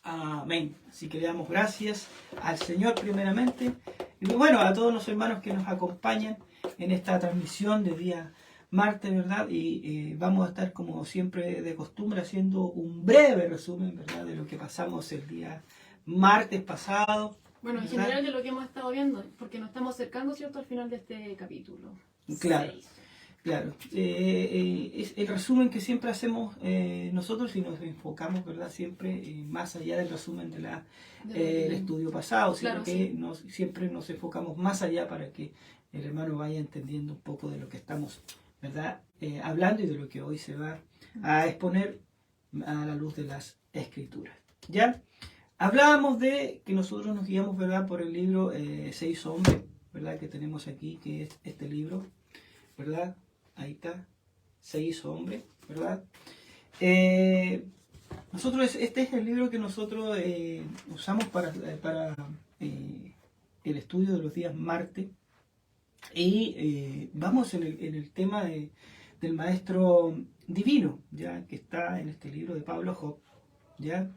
Amén. Así que le damos gracias al Señor primeramente. Y bueno, a todos los hermanos que nos acompañan en esta transmisión de día martes, ¿verdad? Y vamos a estar como siempre de costumbre haciendo un breve resumen, ¿verdad? De lo que pasamos el día martes pasado. Bueno, en ¿verdad? general de lo que hemos estado viendo, porque nos estamos acercando, ¿cierto?, al final de este capítulo. Claro. 6. Claro, es el resumen que siempre hacemos nosotros y nos enfocamos, ¿verdad? Siempre más allá del resumen del estudio pasado, sino Claro, que sí. siempre nos enfocamos más allá para que el hermano vaya entendiendo un poco de lo que estamos, ¿verdad? Hablando y de lo que hoy se va a exponer a la luz de las Escrituras. ¿Ya? Hablábamos de que nosotros nos guiamos, ¿verdad? Por el libro 6 hombres, ¿verdad? Que tenemos aquí, que es este libro, ¿verdad? Ahí está, 6 hombres, ¿verdad? Nosotros, este es el libro que nosotros usamos para el estudio de los días martes. Y vamos en el tema del maestro divino, ¿ya? Que está en este libro de Pablo Job, ¿ya?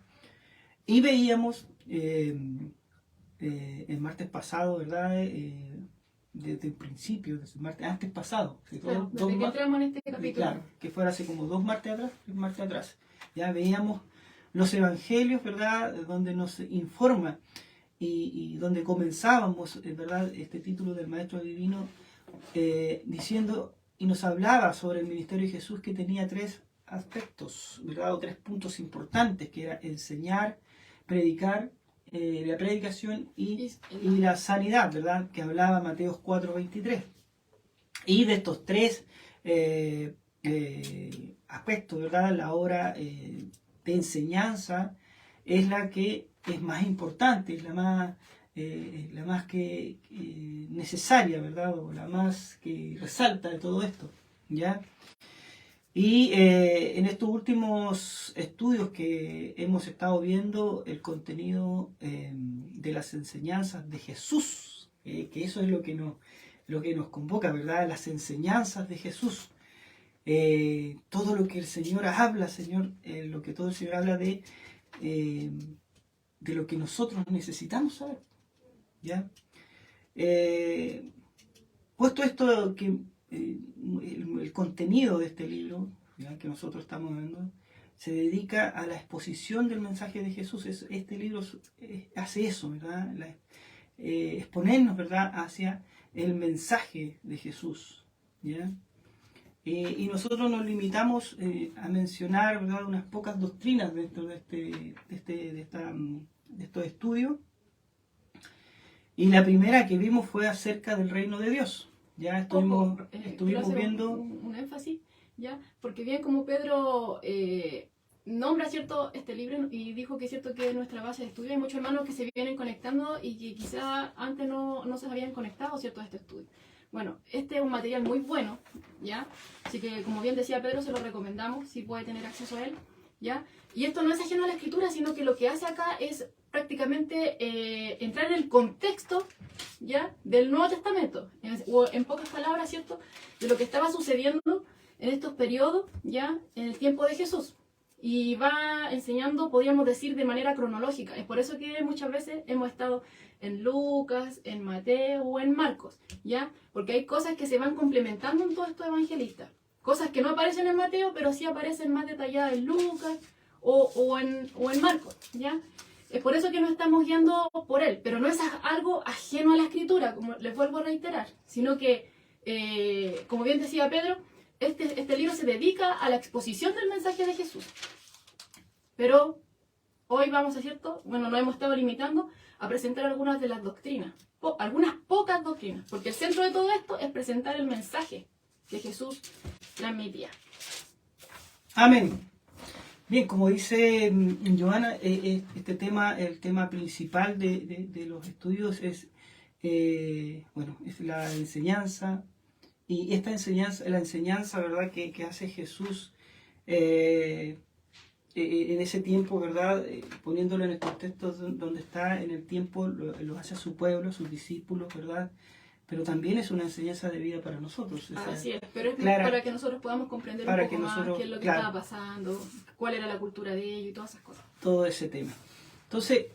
Y veíamos el martes pasado, ¿verdad? Desde el principio, desde el martes antes pasado. Claro, desde que entramos en este capítulo. Claro, que fuera hace como 2 martes atrás. Ya veíamos los evangelios, ¿verdad? Donde nos informa y donde comenzábamos, ¿verdad? Este título del Maestro Divino diciendo y nos hablaba sobre el ministerio de Jesús, que tenía 3 aspectos, ¿verdad? O 3 puntos importantes, que era enseñar, predicar, la predicación y la sanidad, ¿verdad? Que hablaba Mateo 4:23. Y de estos 3 aspectos, ¿verdad? La obra de enseñanza es la que es más importante, es la más que necesaria, ¿verdad? O la más que resalta de todo esto, ¿ya? Y en estos últimos estudios que hemos estado viendo el contenido de las enseñanzas de Jesús, que eso es lo que nos convoca, ¿verdad? Las enseñanzas de Jesús. Todo lo que el Señor habla, lo que todo el Señor habla de lo que nosotros necesitamos saber, ¿ya? Puesto esto que el contenido de este libro, ¿ya? Que nosotros estamos viendo, se dedica a la exposición del mensaje de Jesús. Este libro hace eso, ¿verdad? Exponernos, ¿verdad?, hacia el mensaje de Jesús, ¿ya? Y nosotros nos limitamos a mencionar, ¿verdad?, unas pocas doctrinas dentro de estos estudios. Y la primera que vimos fue acerca del reino de Dios. Ya estuvimos viendo un énfasis, ¿ya? Porque bien como Pedro nombra, ¿cierto?, este libro y dijo que es cierto que es nuestra base de estudio. Hay muchos hermanos que se vienen conectando y que quizá antes no se habían conectado, ¿cierto?, a este estudio. Bueno, este es un material muy bueno, ¿ya? Así que, como bien decía Pedro, se lo recomendamos si puede tener acceso a él, ¿ya? Y esto no es ajeno a la Escritura, sino que lo que hace acá es prácticamente entrar en el contexto, ¿ya?, del Nuevo Testamento, o en pocas palabras, ¿cierto?, de lo que estaba sucediendo en estos periodos, ¿ya?, en el tiempo de Jesús. Y va enseñando, podríamos decir, de manera cronológica. Es por eso que muchas veces hemos estado en Lucas, en Mateo o en Marcos, ¿ya? Porque hay cosas que se van complementando en todos estos evangelistas. Cosas que no aparecen en Mateo, pero sí aparecen más detalladas en Lucas o en Marcos, ¿ya? Es por eso que nos estamos guiando por él. Pero no es algo ajeno a la Escritura, como les vuelvo a reiterar, sino que, como bien decía Pedro, este libro se dedica a la exposición del mensaje de Jesús. Pero hoy vamos nos hemos estado limitando a presentar algunas de las doctrinas, algunas pocas doctrinas, porque el centro de todo esto es presentar el mensaje que Jesús transmitía. Amén. Bien, como dice Joana, este tema, el tema principal de los estudios es la enseñanza. Y esta enseñanza, la enseñanza, ¿verdad?, que hace Jesús en ese tiempo, ¿verdad?, poniéndolo en el contexto donde está en el tiempo, lo hace a su pueblo, a sus discípulos, ¿verdad? Pero también es una enseñanza de vida para nosotros. Así es, pero es para que nosotros podamos comprender un poco más qué es lo que estaba pasando, cuál era la cultura de ellos y todas esas cosas. Todo ese tema. Entonces,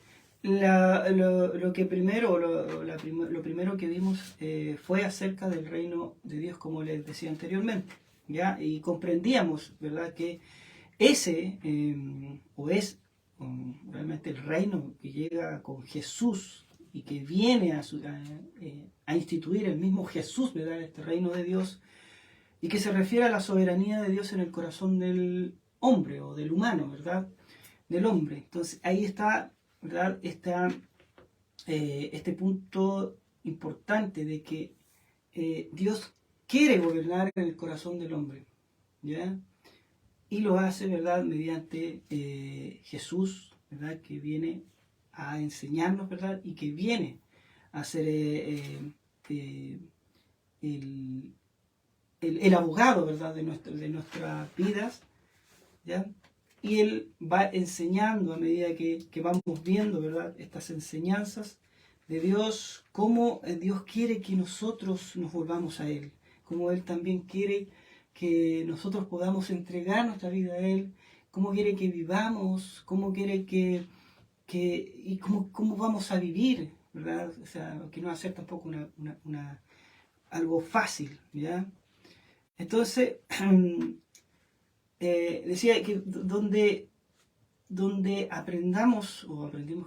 lo primero que vimos fue acerca del reino de Dios, como les decía anteriormente, ¿ya? Y comprendíamos, ¿verdad?, que ese es realmente el reino que llega con Jesús y que viene a instituir el mismo Jesús, ¿verdad?, este reino de Dios, y que se refiere a la soberanía de Dios en el corazón del hombre o del humano, ¿verdad?, del hombre. Entonces ahí está, ¿verdad?, este punto importante de que Dios quiere gobernar en el corazón del hombre, ¿ya? Y lo hace, ¿verdad?, mediante Jesús, ¿verdad?, que viene a enseñarnos, ¿verdad?, y que viene a ser el abogado, ¿verdad?, de nuestras vidas, ¿ya? Y Él va enseñando a medida que vamos viendo, ¿verdad?, estas enseñanzas de Dios, cómo Dios quiere que nosotros nos volvamos a Él, cómo Él también quiere que nosotros podamos entregar nuestra vida a Él, cómo quiere que vivamos, cómo quiere y cómo vamos a vivir, ¿verdad? O sea, que no va a ser tampoco algo fácil, ¿ya? Entonces, decía que donde aprendimos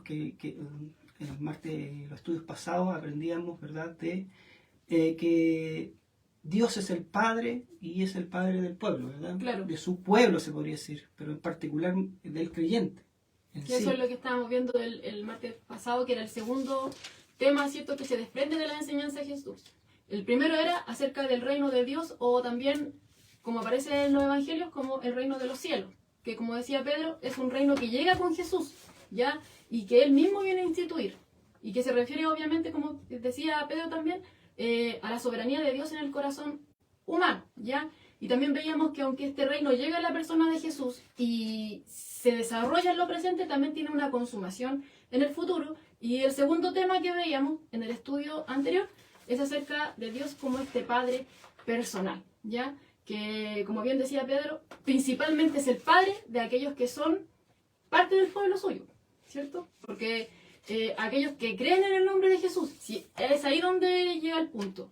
que en el martes, los estudios pasados, aprendíamos, ¿verdad?, que Dios es el Padre y es el Padre del pueblo, ¿verdad? Claro. De su pueblo, se podría decir, pero en particular del creyente. Que eso es lo que estábamos viendo el martes pasado, que era el segundo tema, ¿cierto?, que se desprende de la enseñanza de Jesús. El primero era acerca del reino de Dios, o también, como aparece en los evangelios, como el reino de los cielos, que, como decía Pedro, es un reino que llega con Jesús, ¿ya? Y que él mismo viene a instituir, y que se refiere, obviamente, como decía Pedro también, a la soberanía de Dios en el corazón humano, ¿ya? Y también veíamos que aunque este reino llega a la persona de Jesús y se desarrolla en lo presente, también tiene una consumación en el futuro. Y el segundo tema que veíamos en el estudio anterior es acerca de Dios como este Padre personal, ¿ya? Que, como bien decía Pedro, principalmente es el Padre de aquellos que son parte del pueblo suyo, ¿cierto? Porque aquellos que creen en el nombre de Jesús, si es ahí donde llega el punto.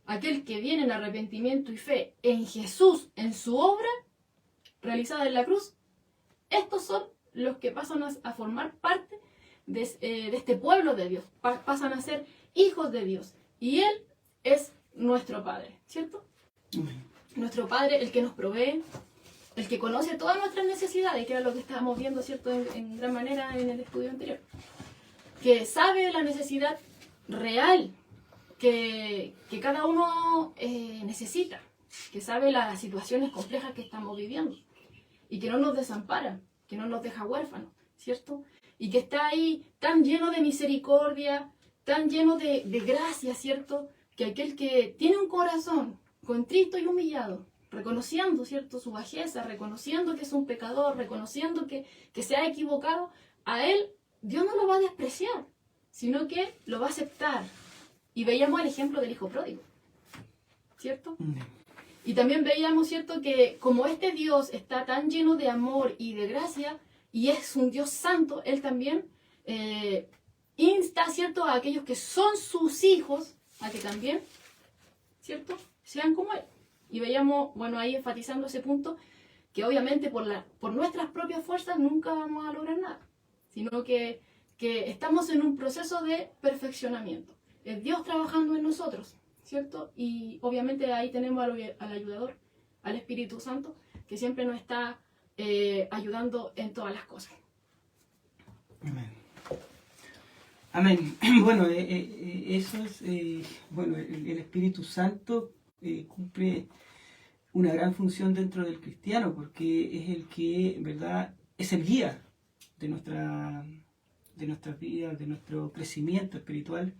Aquel que viene en arrepentimiento y fe en Jesús, en su obra realizada en la cruz, estos son los que pasan a formar parte de este pueblo de Dios, pasan a ser hijos de Dios. Y Él es nuestro Padre, ¿cierto? Nuestro Padre, el que nos provee, el que conoce todas nuestras necesidades, que era lo que estábamos viendo, ¿cierto?, en gran manera en el estudio anterior. Que sabe la necesidad real que cada uno necesita, que sabe las situaciones complejas que estamos viviendo y que no nos desampara, que no nos deja huérfanos, ¿cierto? Y que está ahí tan lleno de misericordia, tan lleno de gracia, ¿cierto? Que aquel que tiene un corazón contrito y humillado, reconociendo, ¿cierto?, su bajeza, reconociendo que es un pecador, reconociendo que se ha equivocado, a él Dios no lo va a despreciar, sino que lo va a aceptar. Y veíamos el ejemplo del hijo pródigo, ¿cierto? Y también veíamos, ¿cierto?, que como este Dios está tan lleno de amor y de gracia, y es un Dios santo, Él también insta, ¿cierto?, a aquellos que son sus hijos, a que también, ¿cierto?, sean como Él. Y veíamos, bueno, ahí enfatizando ese punto, que obviamente por nuestras propias fuerzas nunca vamos a lograr nada, sino que estamos en un proceso de perfeccionamiento. Es Dios trabajando en nosotros, ¿cierto? Y obviamente ahí tenemos al ayudador, al Espíritu Santo, que siempre nos está ayudando en todas las cosas. Amén. Amén. Bueno, eso es, bueno, el Espíritu Santo cumple una gran función dentro del cristiano, porque es el que, ¿verdad?, es el guía de nuestras vidas, de nuestro crecimiento espiritual.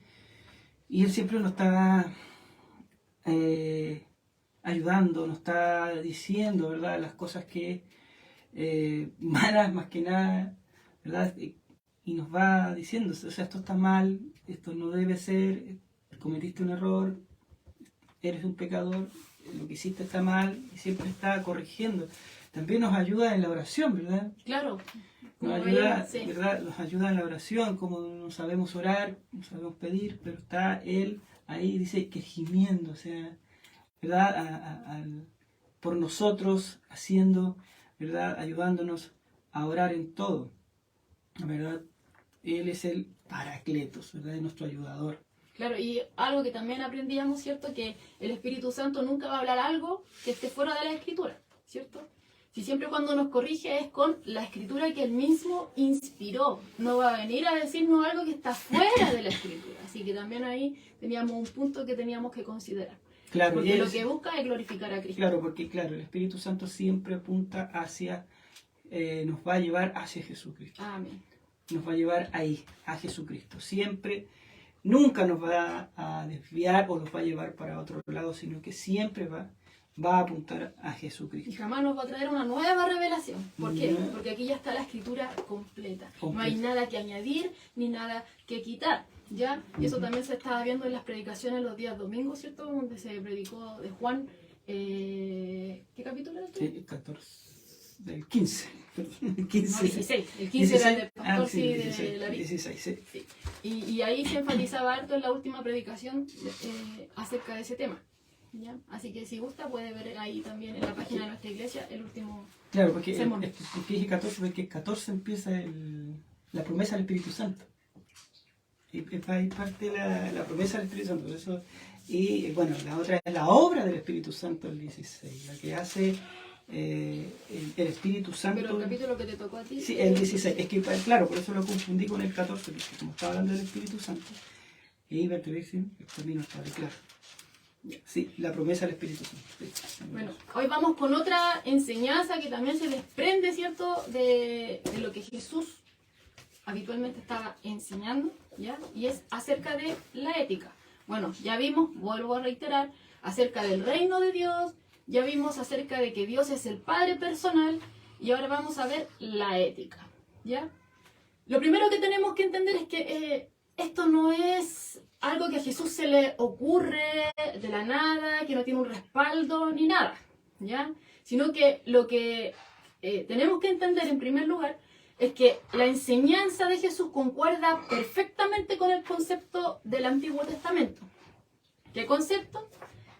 Y Él siempre nos está ayudando, nos está diciendo, ¿verdad?, las cosas que malas más que nada, ¿verdad? Y nos va diciendo, o sea, esto está mal, esto no debe ser, cometiste un error, eres un pecador, lo que hiciste está mal, y siempre está corrigiendo. También nos ayuda en la oración, ¿verdad? Claro. Nos Como ayuda, veíamos, sí. ¿verdad? Nos ayuda en la oración, como no sabemos orar, no sabemos pedir, pero está Él ahí, dice que gimiendo, o sea, ¿verdad? Por nosotros, haciendo, ¿verdad? Ayudándonos a orar en todo, ¿verdad? Él es el Paracletos, ¿verdad? Es nuestro ayudador. Claro, y algo que también aprendíamos, ¿cierto? Que el Espíritu Santo nunca va a hablar algo que esté fuera de la Escritura, ¿cierto? Si siempre cuando nos corrige es con la Escritura que Él mismo inspiró. No va a venir a decirnos algo que está fuera de la Escritura. Así que también ahí teníamos un punto que teníamos que considerar. Claro, Porque lo que busca es glorificar a Cristo. Claro, porque claro, el Espíritu Santo siempre apunta hacia, nos va a llevar hacia Jesucristo. Amén. Nos va a llevar ahí, a Jesucristo. Siempre, nunca nos va a desviar o nos va a llevar para otro lado, sino que siempre va a apuntar a Y Jesucristo. jamás nos va a traer una nueva revelación. ¿Por qué? No. Porque aquí ya está la Escritura completa. No Completa. hay nada que añadir ni nada que quitar. ¿Ya? Y eso también se estaba viendo en las predicaciones los días domingos, ¿cierto? Donde se predicó de Juan. ¿Qué capítulo era? Sí, 14, del 15. Perdón, el 15. No, 16. El 15 era el de Pastor, sí, sí, 16, de la 16, sí. Sí. Y ahí se enfatizaba harto en la última predicación acerca de ese tema. ¿Ya? Así que si gusta puede ver ahí también en la página de nuestra iglesia el último Claro, porque sermón. porque dije 14, porque el 14 empieza la promesa del Espíritu Santo. Y ahí parte la promesa del Espíritu Santo. Por eso, y bueno, la otra es la obra del Espíritu Santo, el 16, la que hace el Espíritu Santo. Pero el capítulo que te tocó a ti. Sí, el 16. Es que, claro, por eso lo confundí con el 14, porque como estaba hablando del Espíritu Santo, y Vertebrecin, el camino estaba claro. Sí, la promesa del Espíritu Santo. Sí. Bueno, hoy vamos con otra enseñanza que también se desprende, ¿cierto?, de lo que Jesús habitualmente estaba enseñando, ¿ya? Y es acerca de la ética. Bueno, ya vimos, vuelvo a reiterar, acerca del reino de Dios, ya vimos acerca de que Dios es el Padre personal, y ahora vamos a ver la ética, ¿ya? Lo primero que tenemos que entender es que esto no es algo que a Jesús se le ocurre de la nada, que no tiene un respaldo ni nada, ¿ya? Sino que lo que tenemos que entender en primer lugar es que la enseñanza de Jesús concuerda perfectamente con el concepto del Antiguo Testamento. ¿Qué concepto?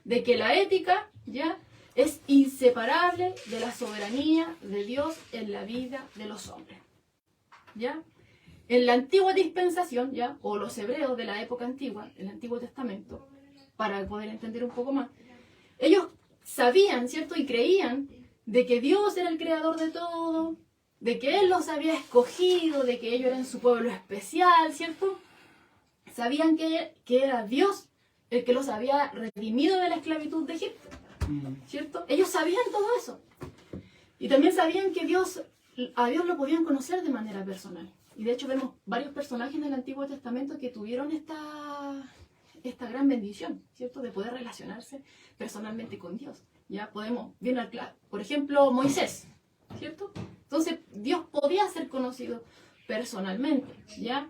De que la ética, ¿ya?, es inseparable de la soberanía de Dios en la vida de los hombres, ¿ya? En la antigua dispensación, ¿ya?, o los hebreos de la época antigua, el Antiguo Testamento, para poder entender un poco más, ellos sabían, ¿cierto?, y creían de que Dios era el creador de todo, de que Él los había escogido, de que ellos eran su pueblo especial, ¿cierto? Sabían que era Dios el que los había redimido de la esclavitud de Egipto, ¿cierto? Ellos sabían todo eso. Y también sabían que a Dios lo podían conocer de manera personal. Y de hecho vemos varios personajes del Antiguo Testamento que tuvieron esta gran bendición, ¿cierto?, de poder relacionarse personalmente con Dios. Ya podemos ver, por ejemplo, Moisés, ¿cierto? Entonces Dios podía ser conocido personalmente, ¿ya?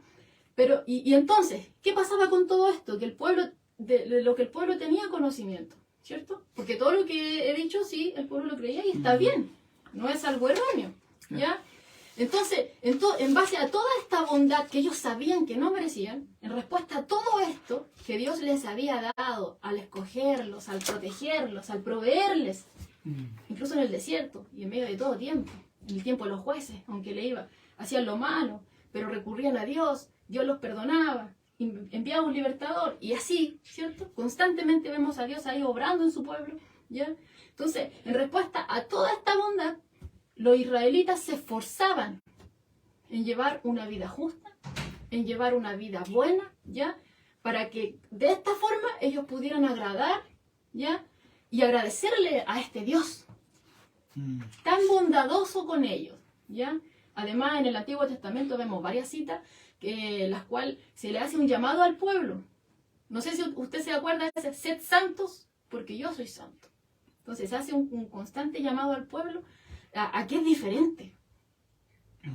Pero, y entonces, ¿qué pasaba con todo esto? Que el pueblo, de lo que el pueblo tenía conocimiento, ¿cierto? Porque todo lo que he dicho, sí, el pueblo lo creía y está bien, no es algo erróneo, ¿ya? Entonces, en base a toda esta bondad que ellos sabían que no merecían, en respuesta a todo esto que Dios les había dado al escogerlos, al protegerlos, al proveerles, incluso en el desierto y en medio de todo tiempo, en el tiempo de los jueces, aunque hacían lo malo, pero recurrían a Dios, Dios los perdonaba, enviaba un libertador, y así, ¿cierto? Constantemente vemos a Dios ahí obrando en su pueblo, ¿ya? Entonces, en respuesta a toda esta bondad, los israelitas se esforzaban en llevar una vida justa, en llevar una vida buena, ¿ya?, para que de esta forma ellos pudieran agradar, ¿ya?, y agradecerle a este Dios tan bondadoso con ellos, ¿ya? Además, en el Antiguo Testamento vemos varias citas las cuales se le hace un llamado al pueblo. No sé si usted se acuerda de ese: sed santos porque yo soy santo. Entonces se hace un constante llamado al pueblo a que es diferente.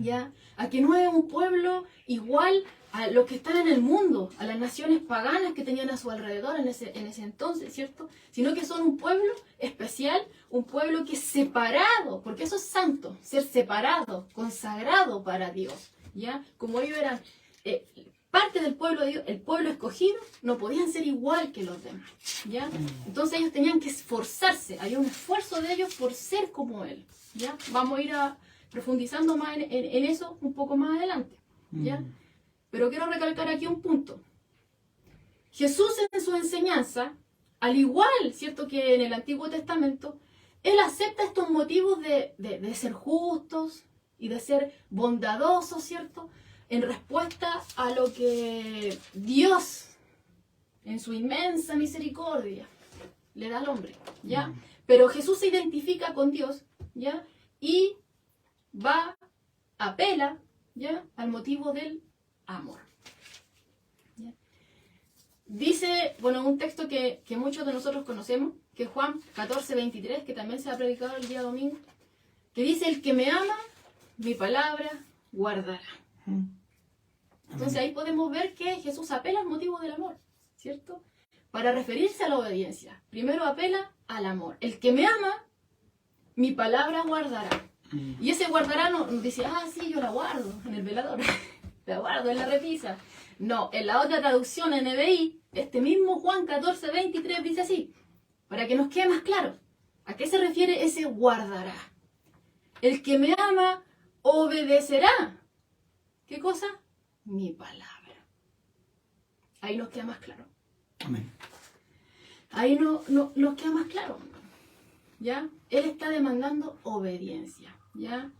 ¿ya? A que no es un pueblo igual a los que están en el mundo, a las naciones paganas que tenían a su alrededor en ese entonces, ¿cierto? Sino que son un pueblo especial, un pueblo que es separado, porque eso es santo, ser separado, consagrado para Dios, ¿ya? Como ellos eran parte del pueblo de Dios, el pueblo escogido, no podían ser igual que los demás, ¿ya? Entonces ellos tenían que esforzarse, había un esfuerzo de ellos por ser como Él, ¿ya? Vamos a ir profundizando más en eso un poco más adelante, ¿ya? Pero quiero recalcar aquí un punto. Jesús en su enseñanza, al igual, ¿cierto?, que en el Antiguo Testamento, Él acepta estos motivos de ser justos y de ser bondadosos, ¿cierto?, en respuesta a lo que Dios, en su inmensa misericordia, le da al hombre, ¿ya? Pero Jesús se identifica con Dios, ¿ya? Y apela, ¿ya?, al motivo del amor. ¿Ya? Dice, bueno, un texto que muchos de nosotros conocemos, que es Juan 14:23, que también se ha predicado el día domingo, que dice: el que me ama, mi palabra guardará. Entonces ahí podemos ver que Jesús apela al motivo del amor, ¿cierto? Para referirse a la obediencia. Primero apela al amor. El que me ama, mi palabra guardará. Y ese guardará no dice, sí, yo la guardo en el velador, la guardo en la repisa. No, en la otra traducción, en NBI, este mismo Juan 14:23 dice así, para que nos quede más claro. ¿A qué se refiere ese guardará? El que me ama, obedecerá. ¿Qué cosa? Mi palabra. Ahí nos queda más claro. Amén. Ahí nos queda más claro. ¿Ya? Él está demandando obediencia. ¿Ya?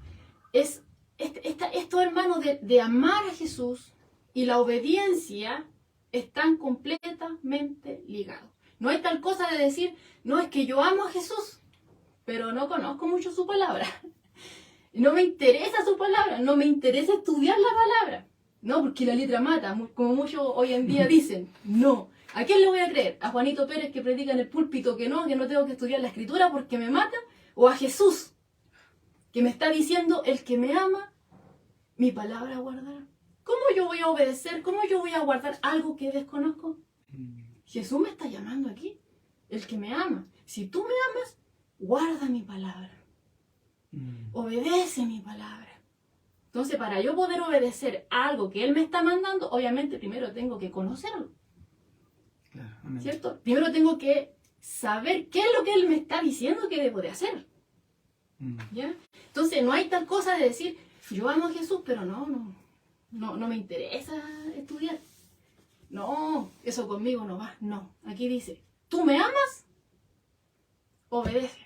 Esto, hermanos, de amar a Jesús y la obediencia están completamente ligados. No hay tal cosa de decir, no, es que yo amo a Jesús, pero no conozco mucho su palabra. No me interesa su palabra, no me interesa estudiar la palabra. No, porque la letra mata, como muchos hoy en día dicen. No. ¿A quién le voy a creer? ¿A Juanito Pérez, que predica en el púlpito que no tengo que estudiar la escritura porque me mata? ¿O a Jesús, que me está diciendo, el que me ama, mi palabra guardará? ¿Cómo yo voy a obedecer? ¿Cómo yo voy a guardar algo que desconozco? Jesús me está llamando aquí, el que me ama. Si tú me amas, guarda mi palabra. Obedece mi palabra. Entonces, para yo poder obedecer algo que Él me está mandando, obviamente primero tengo que conocerlo. Claro, ¿cierto? Primero tengo que saber qué es lo que Él me está diciendo que debo de hacer. ¿Ya? Entonces, no hay tal cosa de decir, yo amo a Jesús, pero no me interesa estudiar. No, eso conmigo no va. No, aquí dice, ¿tú me amas? Obedece.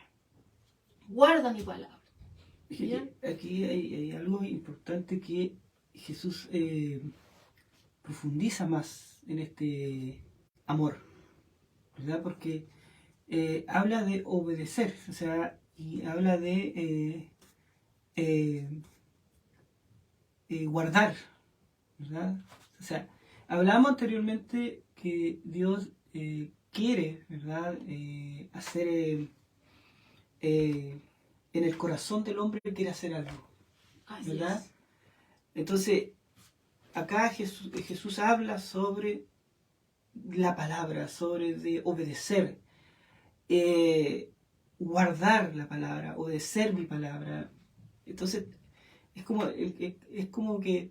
Guarda mi palabra. Aquí hay algo importante que Jesús profundiza más en este amor, ¿verdad? Porque habla de obedecer, o sea, y habla de guardar, ¿verdad? O sea, hablamos anteriormente que Dios quiere, ¿verdad? Hacer en el corazón del hombre quiere hacer algo, ¿verdad? Entonces, acá Jesús habla sobre la palabra, sobre de obedecer, guardar la palabra, obedecer mi palabra. Entonces, es como que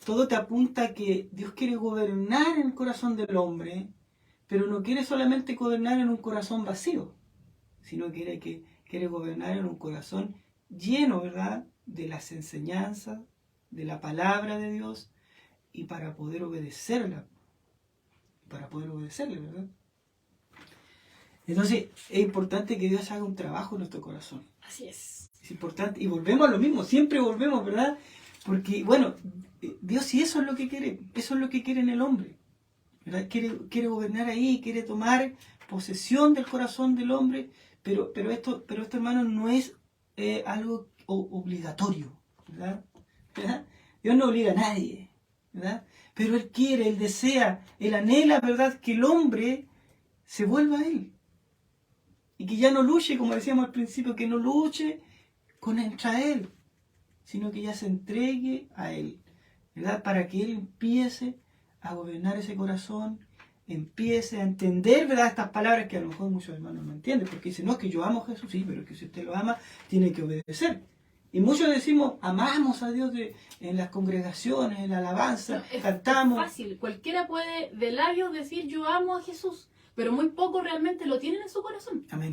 todo te apunta a que Dios quiere gobernar en el corazón del hombre, pero no quiere solamente gobernar en un corazón vacío, sino quiere gobernar en un corazón lleno, ¿verdad?, de las enseñanzas, de la palabra de Dios, y para poder obedecerla, ¿verdad? Entonces, es importante que Dios haga un trabajo en nuestro corazón. Así es. Es importante, y volvemos a lo mismo, siempre volvemos, ¿verdad? Porque, bueno, Dios, si eso es lo que quiere, eso es lo que quiere en el hombre, ¿verdad? Quiere gobernar ahí, quiere tomar posesión del corazón del hombre, pero esto, hermano, no es algo obligatorio, ¿verdad? Dios no obliga a nadie, ¿verdad? Pero Él quiere, Él desea, Él anhela, ¿verdad?, que el hombre se vuelva a Él. Y que ya no luche, como decíamos al principio, que no luche contra Él, sino que ya se entregue a Él, ¿verdad? Para que Él empiece a gobernar ese corazón, empiece a entender, ¿verdad?, estas palabras que a lo mejor muchos hermanos no entienden, porque dicen, no, es que yo amo a Jesús, sí, pero que si usted lo ama, tiene que obedecer. Y muchos decimos, amamos a Dios en las congregaciones, en la alabanza, cantamos. Es fácil, cualquiera puede de labios decir yo amo a Jesús, pero muy poco realmente lo tienen en su corazón. Amén.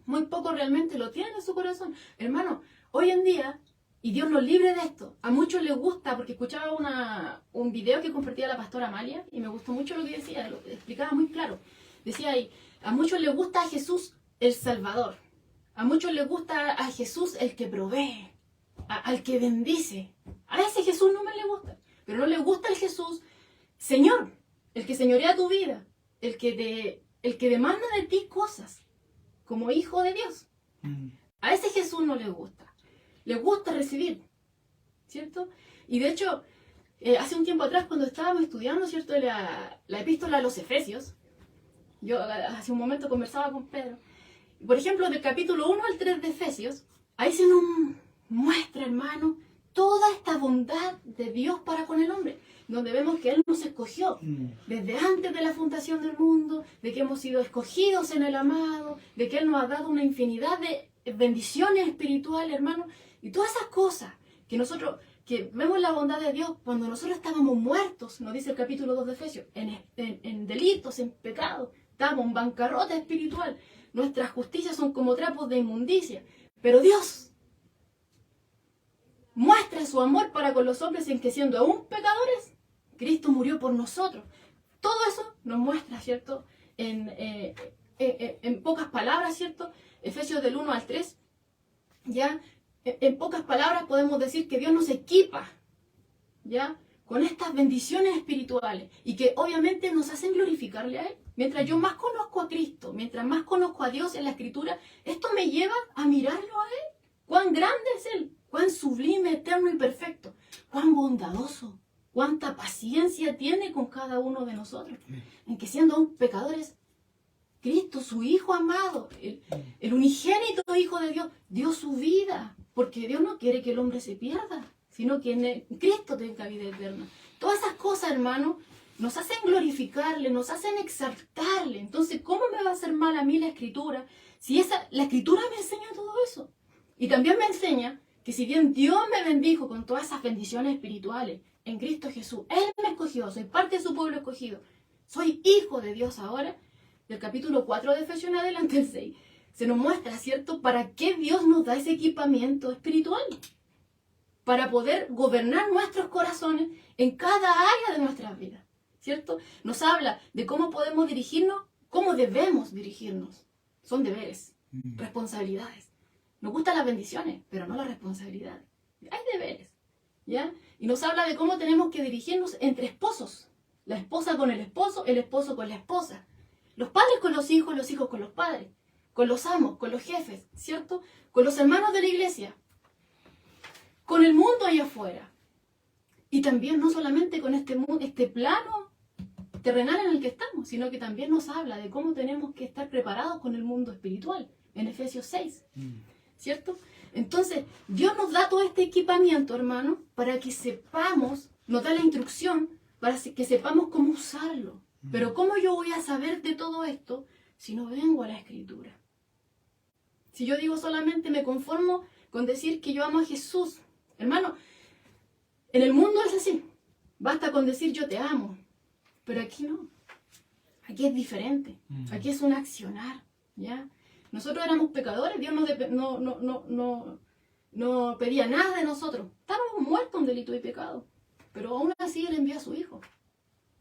Muy poco realmente lo tienen en su corazón. Hermano, hoy en día, y Dios nos libre de esto, a muchos les gusta, porque escuchaba un video que compartía la pastora Amalia, y me gustó mucho lo que decía, lo explicaba muy claro. Decía ahí, a muchos les gusta a Jesús el Salvador. A muchos les gusta a Jesús el que provee, al que bendice. A ese Jesús no me le gusta. Pero no le gusta el Jesús Señor, el que señorea tu vida, el que demanda de ti cosas como hijo de Dios. A ese Jesús no le gusta. Le gusta recibir, ¿cierto? Y de hecho, hace un tiempo atrás, cuando estábamos estudiando, ¿cierto?, la epístola a los Efesios, yo hace un momento conversaba con Pedro. Por ejemplo, del capítulo 1 al 3 de Efesios, ahí se nos muestra, hermano, toda esta bondad de Dios para con el hombre, donde vemos que Él nos escogió desde antes de la fundación del mundo, de que hemos sido escogidos en el amado, de que Él nos ha dado una infinidad de bendiciones espirituales, hermano, y todas esas cosas que vemos la bondad de Dios cuando nosotros estábamos muertos, nos dice el capítulo 2 de Efesios, en delitos, en pecados, estábamos en bancarrota espiritual. Nuestras justicias son como trapos de inmundicia. Pero Dios muestra su amor para con los hombres en que siendo aún pecadores, Cristo murió por nosotros. Todo eso nos muestra, ¿cierto? En pocas palabras, ¿cierto? Efesios del 1 al 3. Ya, en pocas palabras podemos decir que Dios nos equipa, ¿ya?, con estas bendiciones espirituales y que obviamente nos hacen glorificarle a Él. Mientras yo más conozco a Cristo, mientras más conozco a Dios en la Escritura, esto me lleva a mirarlo a Él. Cuán grande es Él, cuán sublime, eterno y perfecto, cuán bondadoso, cuánta paciencia tiene con cada uno de nosotros. En que siendo aún pecadores, Cristo, su Hijo amado, el unigénito Hijo de Dios, dio su vida, porque Dios no quiere que el hombre se pierda, sino que en Cristo tenga vida eterna. Todas esas cosas, hermano, nos hacen glorificarle, nos hacen exaltarle. Entonces, ¿cómo me va a hacer mal a mí la Escritura si la Escritura me enseña todo eso? Y también me enseña que si bien Dios me bendijo con todas esas bendiciones espirituales en Cristo Jesús, Él me escogió, soy parte de su pueblo escogido, soy hijo de Dios ahora, del capítulo 4 de Efesios en adelante, el 6, se nos muestra, ¿cierto?, para qué Dios nos da ese equipamiento espiritual. Para poder gobernar nuestros corazones en cada área de nuestras vidas, ¿cierto? Nos habla de cómo podemos dirigirnos, cómo debemos dirigirnos. Son deberes, responsabilidades. Nos gustan las bendiciones, pero no las responsabilidades. Hay deberes, ¿ya? Y nos habla de cómo tenemos que dirigirnos entre esposos. La esposa con el esposo con la esposa. Los padres con los hijos con los padres. Con los amos, con los jefes, ¿cierto? Con los hermanos de la iglesia. Con el mundo allá afuera. Y también no solamente con este plano terrenal en el que estamos, sino que también nos habla de cómo tenemos que estar preparados con el mundo espiritual, en Efesios 6, ¿cierto? Entonces, Dios nos da todo este equipamiento, hermano, para que sepamos, nos da la instrucción, para que sepamos cómo usarlo. Pero ¿cómo yo voy a saber de todo esto si no vengo a la Escritura? Si yo digo solamente me conformo con decir que yo amo a Jesús, hermano, en el mundo es así. Basta con decir yo te amo. Pero aquí no. Aquí es diferente. Aquí es un accionar, ¿ya? Nosotros éramos pecadores. Dios no pedía nada de nosotros. Estábamos muertos en delito y pecado. Pero aún así Él envió a su Hijo,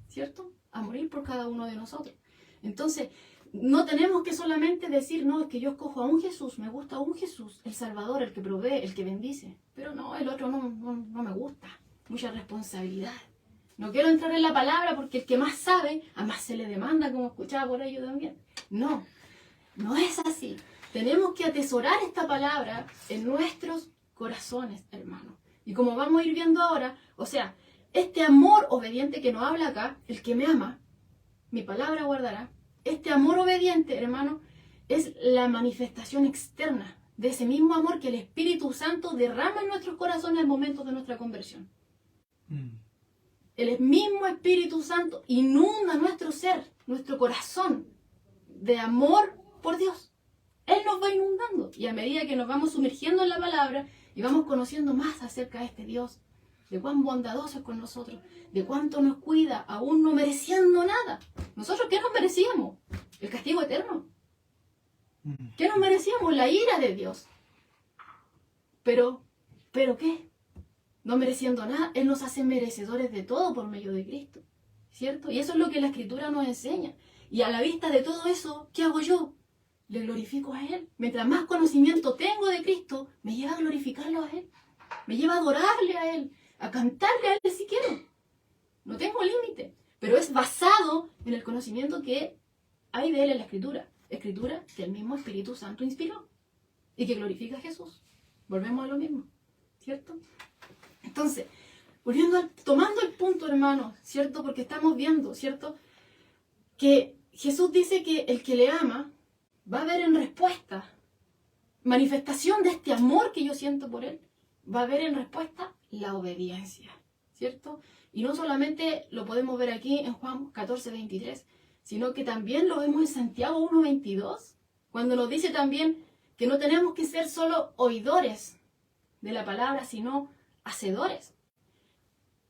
¿cierto?, a morir por cada uno de nosotros. Entonces, no tenemos que solamente decir, no, es que yo escojo a un Jesús, me gusta a un Jesús, el Salvador, el que provee, el que bendice. Pero no, el otro no me gusta. Mucha responsabilidad. No quiero entrar en la palabra porque el que más sabe, a más se le demanda, como escuchaba por ahí yo también. No es así. Tenemos que atesorar esta palabra en nuestros corazones, hermano. Y como vamos a ir viendo ahora, o sea, este amor obediente que nos habla acá, el que me ama, mi palabra guardará. Este amor obediente, hermano, es la manifestación externa de ese mismo amor que el Espíritu Santo derrama en nuestros corazones al momento de nuestra conversión. El mismo Espíritu Santo inunda nuestro ser, nuestro corazón, de amor por Dios. Él nos va inundando, y a medida que nos vamos sumergiendo en la palabra y vamos conociendo más acerca de este Dios, de cuán bondadoso es con nosotros, de cuánto nos cuida, aún no mereciendo nada. ¿Nosotros qué nos merecíamos? El castigo eterno. ¿Qué nos merecíamos? La ira de Dios. Pero ¿qué? No mereciendo nada, Él nos hace merecedores de todo por medio de Cristo, ¿cierto? Y eso es lo que la Escritura nos enseña. Y a la vista de todo eso, ¿qué hago yo? Le glorifico a Él. Mientras más conocimiento tengo de Cristo, me lleva a glorificarlo a Él. Me lleva a adorarle a Él, a cantarle a Él si quiero. No tengo límite, pero es basado en el conocimiento que hay de Él en la Escritura. Escritura que el mismo Espíritu Santo inspiró y que glorifica a Jesús. Volvemos a lo mismo, ¿cierto? Entonces, tomando el punto, hermanos, ¿cierto? Porque estamos viendo, ¿cierto? Que Jesús dice que el que le ama va a ver en respuesta, manifestación de este amor que yo siento por Él, va a ver en respuesta la obediencia, ¿cierto? Y no solamente lo podemos ver aquí en Juan 14:23, sino que también lo vemos en Santiago 1:22, cuando nos dice también que no tenemos que ser solo oidores de la palabra, sino hacedores.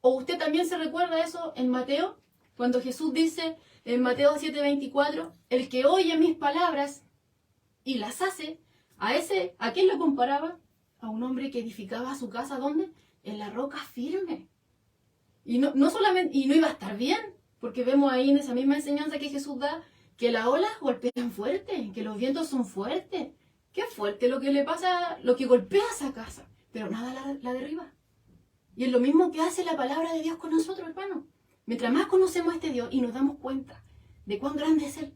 O usted también se recuerda eso en Mateo, cuando Jesús dice en Mateo 7:24, el que oye mis palabras y las hace, ¿a quién lo comparaba? A un hombre que edificaba su casa, ¿dónde? En la roca firme. Y no solamente, y no iba a estar bien, porque vemos ahí en esa misma enseñanza que Jesús da, que las olas golpean fuerte, que los vientos son fuertes. Qué fuerte lo que le pasa, lo que golpea esa casa, pero nada la derriba. Y es lo mismo que hace la palabra de Dios con nosotros, hermano. Mientras más conocemos a este Dios y nos damos cuenta de cuán grande es Él,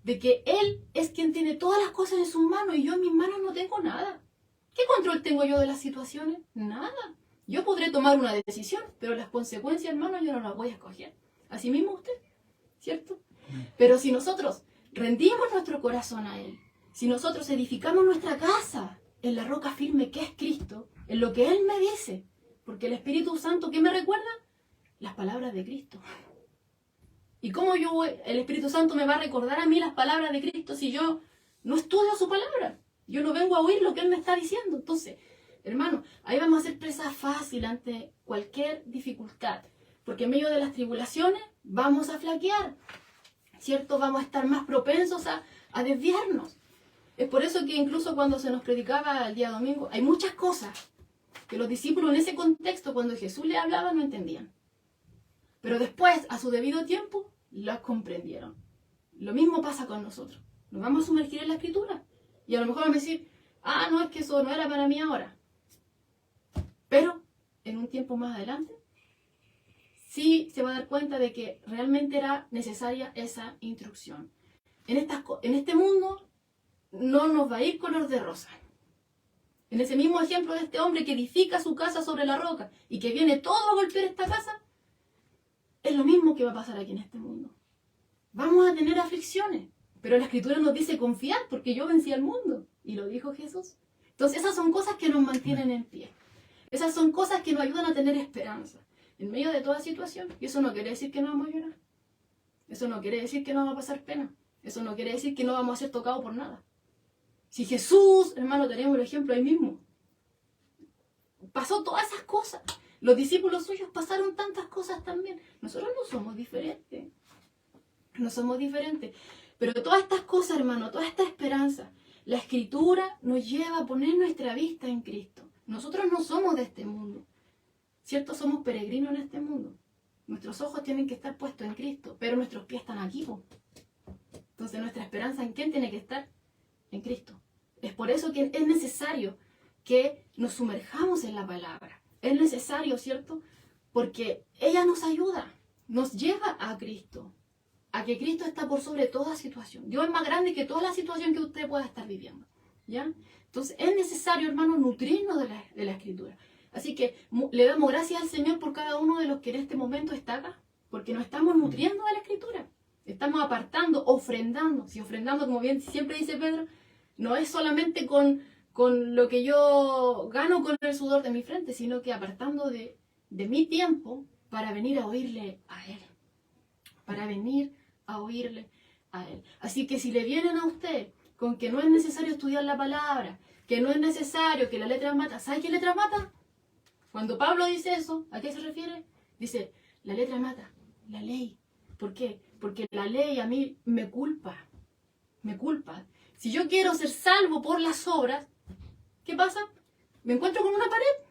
de que Él es quien tiene todas las cosas en sus manos y yo en mis manos no tengo nada. ¿Qué control tengo yo de las situaciones? Nada. Yo podré tomar una decisión, pero las consecuencias, hermano, yo no las voy a escoger. Así mismo usted, ¿cierto? Pero si nosotros rendimos nuestro corazón a Él, si nosotros edificamos nuestra casa en la roca firme que es Cristo, en lo que Él me dice, porque el Espíritu Santo, ¿qué me recuerda? Las palabras de Cristo. ¿Y cómo el Espíritu Santo me va a recordar a mí las palabras de Cristo si yo no estudio su palabra? Yo no vengo a oír lo que Él me está diciendo. Entonces, hermano, ahí vamos a ser presa fácil ante cualquier dificultad. Porque en medio de las tribulaciones vamos a flaquear, ¿cierto? Vamos a estar más propensos a desviarnos. Es por eso que incluso cuando se nos predicaba el día domingo, hay muchas cosas que los discípulos en ese contexto, cuando Jesús le hablaba, no entendían. Pero después, a su debido tiempo, las comprendieron. Lo mismo pasa con nosotros. Nos vamos a sumergir en la Escritura. Y a lo mejor vamos a decir, no, es que eso no era para mí ahora. Pero, en un tiempo más adelante, sí se va a dar cuenta de que realmente era necesaria esa instrucción. En este mundo no nos va a ir color de rosa. En ese mismo ejemplo de este hombre que edifica su casa sobre la roca y que viene todo a golpear esta casa, es lo mismo que va a pasar aquí en este mundo. Vamos a tener aflicciones, pero la Escritura nos dice confiar porque yo vencí al mundo. Y lo dijo Jesús. Entonces esas son cosas que nos mantienen en pie. Esas son cosas que nos ayudan a tener esperanza en medio de toda situación. Y eso no quiere decir que no vamos a llorar. Eso no quiere decir que no vamos a pasar pena. Eso no quiere decir que no vamos a ser tocados por nada. Si Jesús, hermano, tenemos el ejemplo ahí mismo, pasó todas esas cosas. Los discípulos suyos pasaron tantas cosas también. Nosotros no somos diferentes. No somos diferentes. Pero todas estas cosas, hermano, toda esta esperanza, la Escritura nos lleva a poner nuestra vista en Cristo. Nosotros no somos de este mundo. ¿Cierto? Somos peregrinos en este mundo. Nuestros ojos tienen que estar puestos en Cristo, pero nuestros pies están aquí. Entonces, ¿nuestra esperanza en quién tiene que estar? En Cristo. Es por eso que es necesario que nos sumerjamos en la palabra. Es necesario, ¿cierto? Porque ella nos ayuda, nos lleva a Cristo, a que Cristo está por sobre toda situación. Dios es más grande que toda la situación que usted pueda estar viviendo, ¿ya? Entonces es necesario, hermano, nutrirnos de la Escritura. Así que le damos gracias al Señor por cada uno de los que en este momento está acá, porque nos estamos nutriendo de la Escritura. Estamos apartando, ofrendando. Si ofrendando, como bien siempre dice Pedro, no es solamente con con lo que yo gano con el sudor de mi frente, sino que apartando de mi tiempo para venir a oírle a Él. Para venir a oírle a Él. Así que si le vienen a usted con que no es necesario estudiar la palabra, que no es necesario, que la letra mata, ¿sabe qué letra mata? Cuando Pablo dice eso, ¿a qué se refiere? Dice, la letra mata, la ley. ¿Por qué? Porque la ley a mí me culpa. Me culpa. Si yo quiero ser salvo por las obras, ¿qué pasa? Me encuentro con una pared.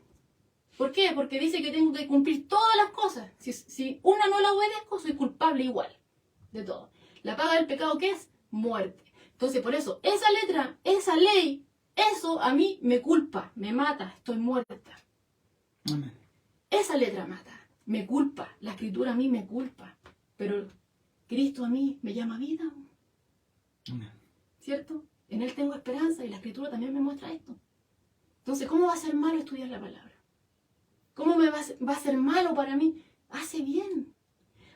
¿Por qué? Porque dice que tengo que cumplir todas las cosas. Si una no la obedezco, soy culpable igual de todo. La paga del pecado, ¿qué es? Muerte. Entonces, por eso, esa letra, esa ley, eso a mí me culpa, me mata, estoy muerta. Amén. Esa letra mata, me culpa, la escritura a mí me culpa, pero Cristo a mí me llama vida. Amén. ¿Cierto? En Él tengo esperanza y la escritura también me muestra esto. Entonces, ¿cómo va a ser malo estudiar la palabra? ¿Cómo va a ser malo para mí? Hace bien.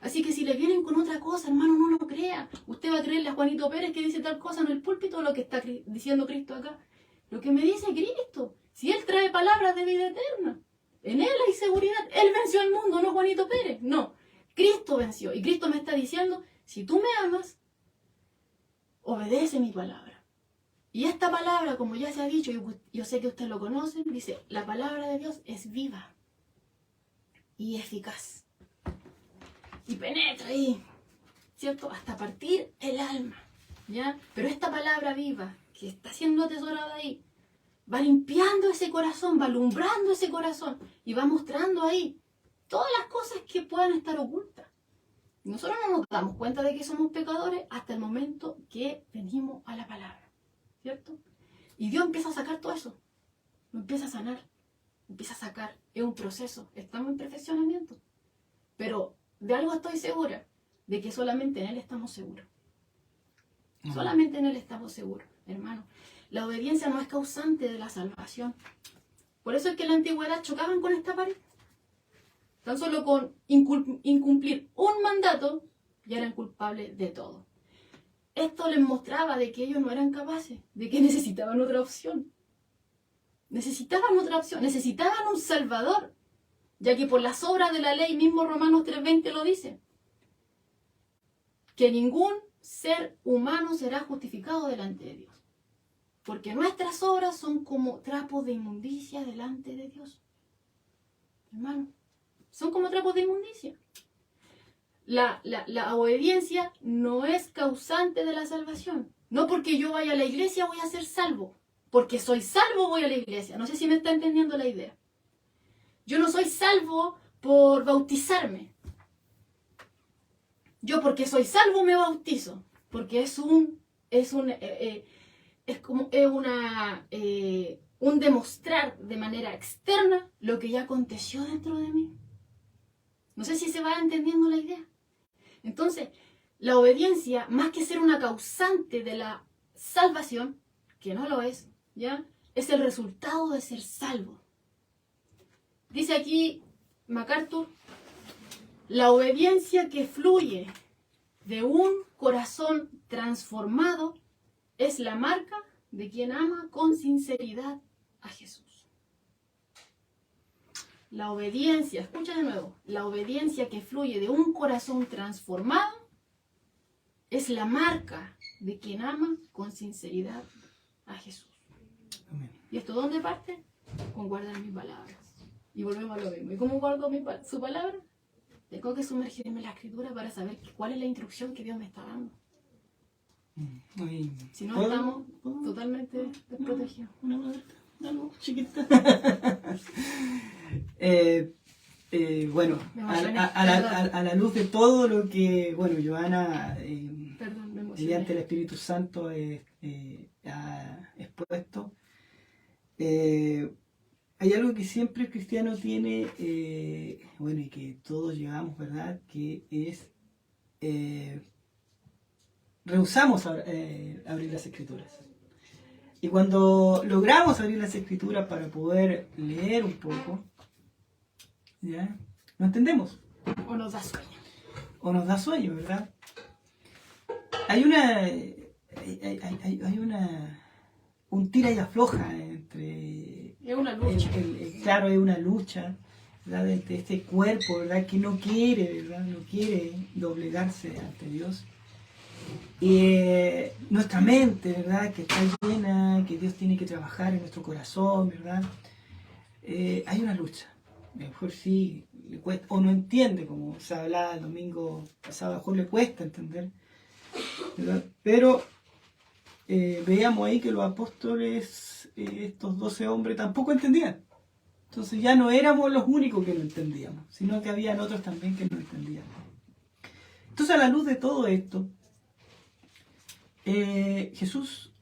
Así que si le vienen con otra cosa, hermano, no lo crea. Usted va a creerle a Juanito Pérez que dice tal cosa en el púlpito o lo que está diciendo Cristo acá. Lo que me dice Cristo. Si Él trae palabras de vida eterna, en Él hay seguridad. Él venció al mundo, no Juanito Pérez. No, Cristo venció. Y Cristo me está diciendo, si tú me amas, obedece mi palabra. Y esta palabra, como ya se ha dicho, yo sé que usted lo conoce, dice, la palabra de Dios es viva y eficaz. Y penetra ahí, ¿cierto? Hasta partir el alma, ¿ya? Pero esta palabra viva, que está siendo atesorada ahí, va limpiando ese corazón, va alumbrando ese corazón y va mostrando ahí todas las cosas que puedan estar ocultas. Y nosotros no nos damos cuenta de que somos pecadores hasta el momento que venimos a la palabra, ¿cierto? Y Dios empieza a sacar todo eso, lo empieza a sanar, empieza a sacar. Es un proceso, estamos en perfeccionamiento. Pero de algo estoy segura, de que solamente en Él estamos seguros. Solamente en Él estamos seguros, hermano. La obediencia no es causante de la salvación. Por eso es que en la antigüedad chocaban con esta pared. Tan solo con incumplir un mandato, ya eran culpables de todo. Esto les mostraba de que ellos no eran capaces, de que necesitaban otra opción. Necesitaban otra opción, necesitaban un Salvador, ya que por las obras de la ley, mismo Romanos 3:20 lo dice, que ningún ser humano será justificado delante de Dios, porque nuestras obras son como trapos de inmundicia delante de Dios. Hermano, son como trapos de inmundicia. La obediencia no es causante de la salvación. No porque yo vaya a la iglesia voy a ser salvo. Porque soy salvo voy a la iglesia. No sé si me está entendiendo la idea. Yo no soy salvo por bautizarme. Yo porque soy salvo me bautizo. Porque es un demostrar de manera externa lo que ya aconteció dentro de mí. No sé si se va entendiendo la idea. Entonces, la obediencia, más que ser una causante de la salvación, que no lo es, ¿ya? Es el resultado de ser salvo. Dice aquí MacArthur, la obediencia que fluye de un corazón transformado es la marca de quien ama con sinceridad a Jesús. La obediencia, escucha de nuevo, la obediencia que fluye de un corazón transformado es la marca de quien ama con sinceridad a Jesús. Amén. ¿Y esto dónde parte? Con guardar mis palabras. Y volvemos a lo mismo. ¿Y cómo guardo su palabra? Tengo que sumergirme en la escritura para saber cuál es la instrucción que Dios me está dando. Si no, estamos totalmente desprotegidos. Algo chiquita. Bueno, a la luz de todo lo que, bueno, Joana, mediante el Espíritu Santo, ha expuesto, hay algo que siempre el cristiano tiene, bueno, y que todos llevamos, ¿verdad? Que es, rehusamos abrir las Escrituras. Y cuando logramos abrir las Escrituras para poder leer un poco, ¿ya? No entendemos. O nos da sueño. O nos da sueño, ¿verdad? Hay un tira y afloja entre... Es una lucha. Claro, es una lucha, ¿verdad? Entre este cuerpo, ¿verdad? Que no quiere, ¿verdad? No quiere doblegarse ante Dios. Y nuestra mente, ¿verdad? Que está llena, que Dios tiene que trabajar en nuestro corazón, ¿verdad? Hay una lucha. A lo mejor sí le cuesta, o no entiende, como se hablaba el domingo pasado, a lo mejor le cuesta entender, ¿verdad? Pero veíamos ahí que los apóstoles, estos 12 hombres, tampoco entendían. Entonces ya no éramos los únicos que no entendíamos, sino que habían otros también que no entendían. Entonces, a la luz de todo esto, Jesús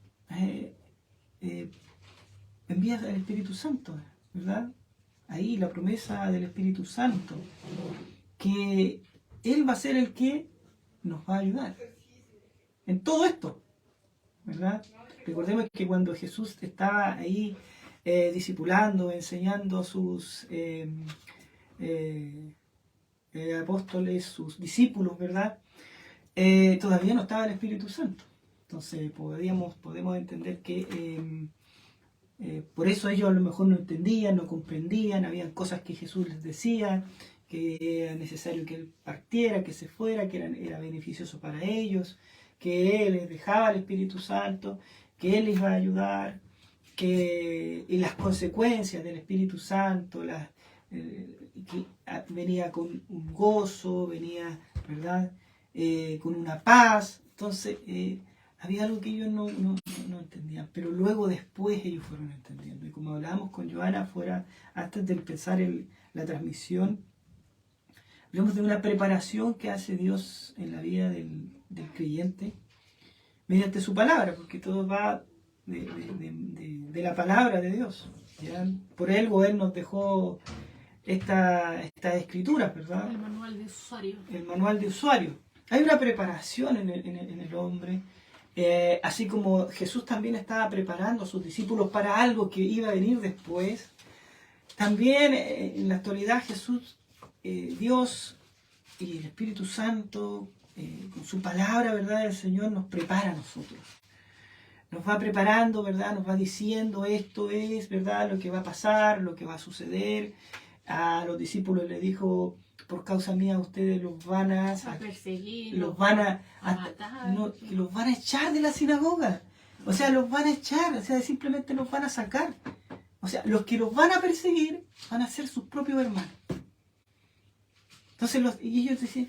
envía al Espíritu Santo, ¿verdad? Ahí la promesa del Espíritu Santo, que Él va a ser el que nos va a ayudar en todo esto, ¿verdad? Recordemos que cuando Jesús estaba ahí discipulando, enseñando a sus apóstoles, sus discípulos, ¿verdad? Todavía no estaba el Espíritu Santo. Entonces podemos entender que por eso ellos a lo mejor no entendían, no comprendían, habían cosas que Jesús les decía, que era necesario que Él partiera, que se fuera, que era beneficioso para ellos, que Él les dejaba el Espíritu Santo, que Él les iba a ayudar, y las consecuencias del Espíritu Santo, que venía con un gozo, venía, ¿verdad? Con una paz. Entonces, había algo que ellos no entendían, pero luego después ellos fueron entendiendo. Y como hablábamos con Joana fuera, antes de empezar la transmisión, hablamos de una preparación que hace Dios en la vida del creyente mediante su palabra, porque todo va de la palabra de Dios, ¿ya? Por algo Él nos dejó estas escrituras, ¿verdad? El manual de usuario. El manual de usuario. Hay una preparación en el hombre, así como Jesús también estaba preparando a sus discípulos para algo que iba a venir después. También en la actualidad Jesús, Dios y el Espíritu Santo, con su palabra, ¿verdad? El Señor nos prepara a nosotros. Nos va preparando, ¿verdad? Nos va diciendo esto es, ¿verdad? Lo que va a pasar, lo que va a suceder. A los discípulos les dijo, por causa mía ustedes los van a perseguir, los van a matar, los van a echar de la sinagoga. O sea, los van a echar, o sea, simplemente los van a sacar. O sea, los que los van a perseguir van a ser sus propios hermanos. Entonces y ellos decían,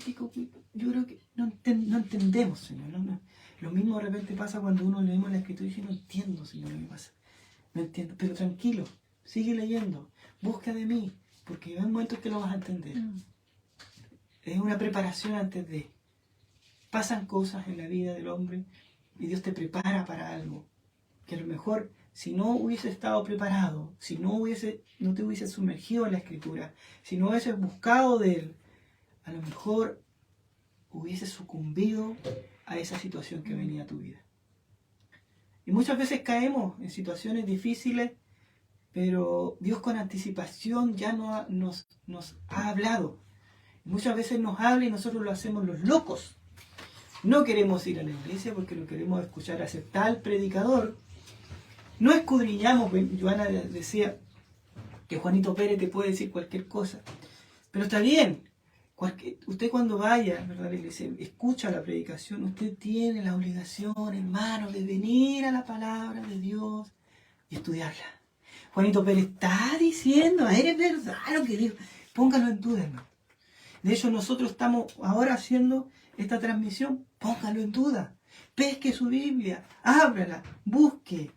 yo creo que no entendemos, Señor. No. Lo mismo de repente pasa cuando uno leemos la Escritura y dice, no entiendo, Señor, lo que pasa. No entiendo, pero tranquilo, sigue leyendo, busca de mí, porque hay momentos que lo vas a entender. Es una preparación antes de. Pasan cosas en la vida del hombre y Dios te prepara para algo. Que a lo mejor, si no hubiese estado preparado, si no te hubiese sumergido en la Escritura, si no hubieses buscado de Él, a lo mejor hubieses sucumbido a esa situación que venía a tu vida. Y muchas veces caemos en situaciones difíciles, pero Dios con anticipación ya nos ha hablado. Muchas veces nos habla y nosotros lo hacemos los locos. No queremos ir a la iglesia porque no queremos escuchar a ese tal predicador. No escudriñamos, Joana decía que Juanito Pérez te puede decir cualquier cosa. Pero está bien. Usted cuando vaya, ¿verdad?, a la iglesia, escucha la predicación, usted tiene la obligación, hermano, de venir a la palabra de Dios y estudiarla. Juanito Pérez está diciendo, es verdad lo que dijo. Póngalo en duda, hermano. De hecho, nosotros estamos ahora haciendo esta transmisión, póngalo en duda. Pesque su Biblia, ábrala, busque,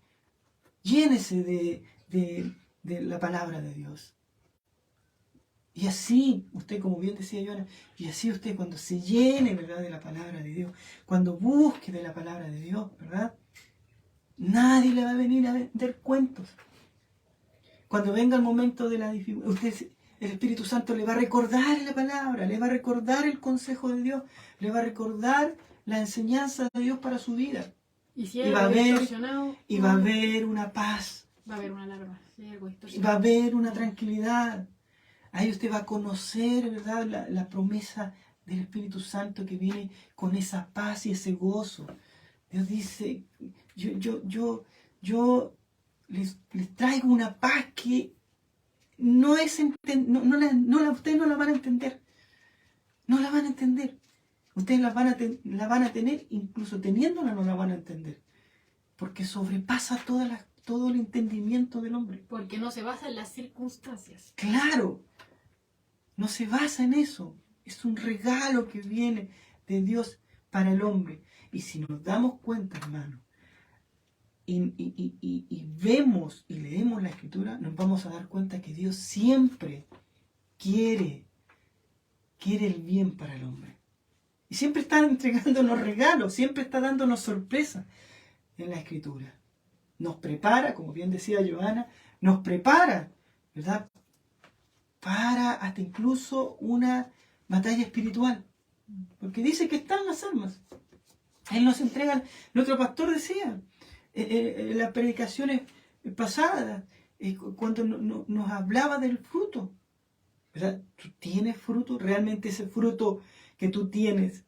llénese de la palabra de Dios. Y así, usted, como bien decía Joana, y así usted cuando se llene, ¿verdad?, de la palabra de Dios, cuando busque de la palabra de Dios, ¿verdad?, nadie le va a venir a vender cuentos. Cuando venga el momento de la dificultad, el Espíritu Santo le va a recordar la palabra, le va a recordar el consejo de Dios, le va a recordar la enseñanza de Dios para su vida. Y va a haber una paz. Va a haber una alarma. Y va a haber una tranquilidad. Ahí usted va a conocer, ¿verdad?, la promesa del Espíritu Santo que viene con esa paz y ese gozo. Dios dice, yo les traigo una paz que no es ustedes no la van a entender. No la van a entender. Ustedes la van a tener, incluso teniéndola no la van a entender. Porque sobrepasa todo el entendimiento del hombre. Porque no se basa en las circunstancias. Claro, no se basa en eso. Es un regalo que viene de Dios para el hombre. Y si nos damos cuenta, hermano, y vemos y leemos la Escritura, nos vamos a dar cuenta que Dios siempre quiere el bien para el hombre. Y siempre está entregándonos regalos, siempre está dándonos sorpresas en la Escritura. Nos prepara, como bien decía Johanna, nos prepara, ¿verdad? Para hasta incluso una batalla espiritual. Porque dice que están las armas. Él nos entrega, nuestro pastor decía, en las predicaciones pasadas, cuando nos hablaba del fruto, ¿verdad? ¿Tú tienes fruto? ¿Realmente ese fruto que tú tienes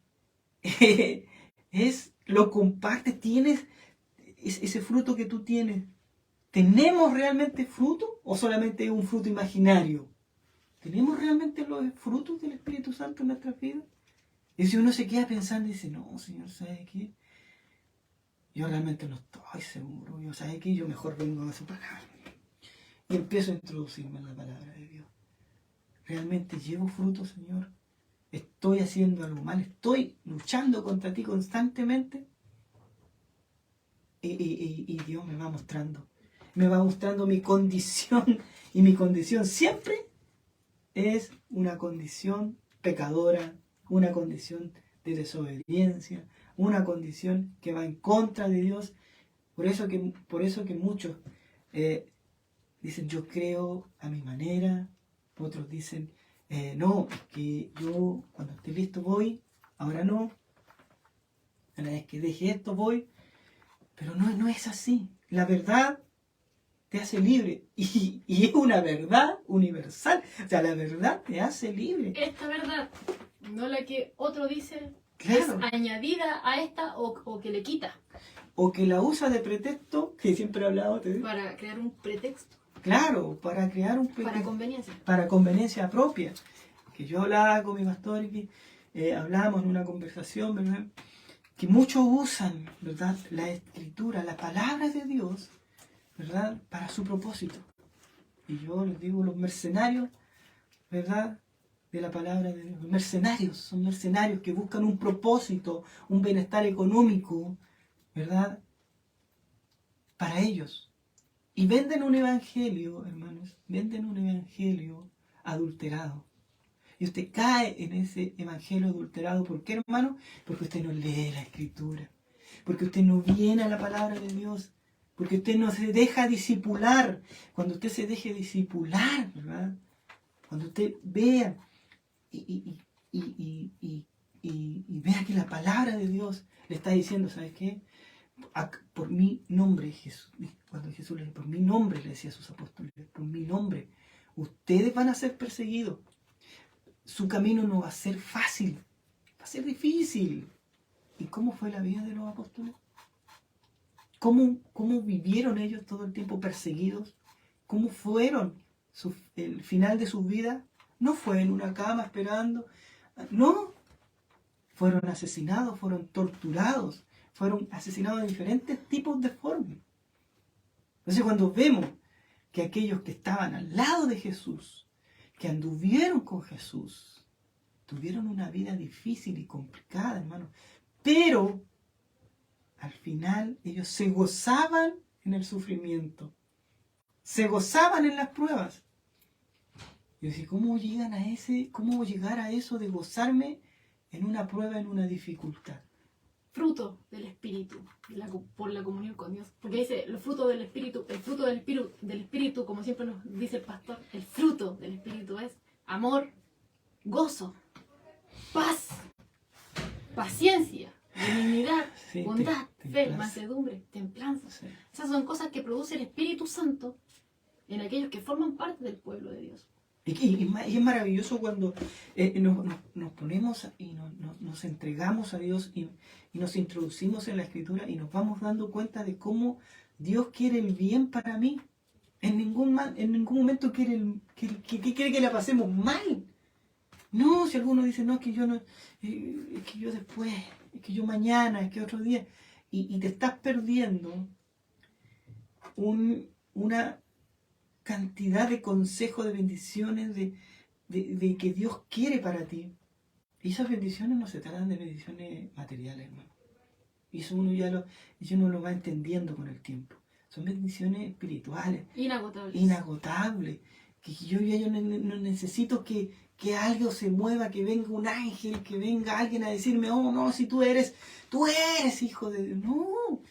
lo compartes? ¿Tienes ese fruto que tú tienes? ¿Tenemos realmente fruto o solamente es un fruto imaginario? ¿Tenemos realmente los frutos del Espíritu Santo en nuestras vidas? Y si uno se queda pensando y dice, no, Señor, ¿sabe qué? Yo realmente no estoy seguro. ¿Sabe qué? Yo mejor vengo a su palabra. Y empiezo a introducirme en la palabra de Dios. ¿Realmente llevo fruto, Señor? ¿Estoy haciendo algo mal? ¿Estoy luchando contra ti constantemente? Y Dios me va mostrando mi condición. Y mi condición siempre es una condición pecadora, una condición de desobediencia, una condición que va en contra de Dios. Por eso que muchos dicen, yo creo a mi manera. Otros dicen, no, es que yo cuando esté listo voy, ahora no. Una vez que deje esto voy. Pero no es así. La verdad te hace libre. Y es una verdad universal. O sea, la verdad te hace libre. Esta verdad, no la que otro dice, claro, es añadida a esta o que le quita. O que la usa de pretexto, que siempre he hablado. Para crear un pretexto. Claro, para crear un para conveniencia. Para conveniencia propia. Que yo hablaba con mi pastor y que hablábamos en una conversación, ¿verdad? Que muchos usan, ¿verdad?, la Escritura, la palabra de Dios, ¿verdad?, para su propósito. Y yo les digo, los mercenarios, ¿verdad?, de la palabra de Dios. Los mercenarios, son mercenarios que buscan un propósito, un bienestar económico, ¿verdad?, para ellos. Y venden un evangelio, hermanos, venden un evangelio adulterado. Y usted cae en ese evangelio adulterado. ¿Por qué, hermano? Porque usted no lee la Escritura. Porque usted no viene a la palabra de Dios. Porque usted no se deja discipular. Cuando usted se deje discipular, ¿verdad? Cuando usted vea y vea que la palabra de Dios le está diciendo, ¿sabes qué? Por mi nombre, Jesús, cuando Jesús le decía, por mi nombre, le decía a sus apóstoles, por mi nombre, ustedes van a ser perseguidos. Su camino no va a ser fácil, va a ser difícil. ¿Y cómo fue la vida de los apóstoles? ¿Cómo vivieron ellos todo el tiempo perseguidos? ¿Cómo fueron el final de sus vidas? No fue en una cama esperando, no. Fueron asesinados, fueron torturados, fueron asesinados de diferentes tipos de formas. Entonces cuando vemos que aquellos que estaban al lado de Jesús, que anduvieron con Jesús, tuvieron una vida difícil y complicada, hermano, pero al final ellos se gozaban en el sufrimiento, se gozaban en las pruebas. Yo decía, ¿cómo llegar a eso de gozarme en una prueba, en una dificultad? Fruto del Espíritu, por la comunión con Dios. Porque dice, el fruto del Espíritu, como siempre nos dice el pastor, el fruto del Espíritu es amor, gozo, paz, paciencia, benignidad, sí, bondad, fe, mansedumbre, templanza. Sí. Esas son cosas que produce el Espíritu Santo en aquellos que forman parte del pueblo de Dios. Y es maravilloso cuando nos ponemos y nos entregamos a Dios y nos introducimos en la Escritura y nos vamos dando cuenta de cómo Dios quiere el bien para mí. En ningún momento quiere quiere que la pasemos mal. No, si alguno dice, no, es que yo no, es que yo después, es que yo mañana, es que otro día, y te estás perdiendo una cantidad de consejos, de bendiciones, de que Dios quiere para ti. Y esas bendiciones no se tratan de bendiciones materiales, hermano. Y eso uno lo va entendiendo con el tiempo. Son bendiciones espirituales. Inagotables. Que yo no necesito que algo se mueva, que venga un ángel, que venga alguien a decirme, oh no, si tú eres hijo de Dios. No,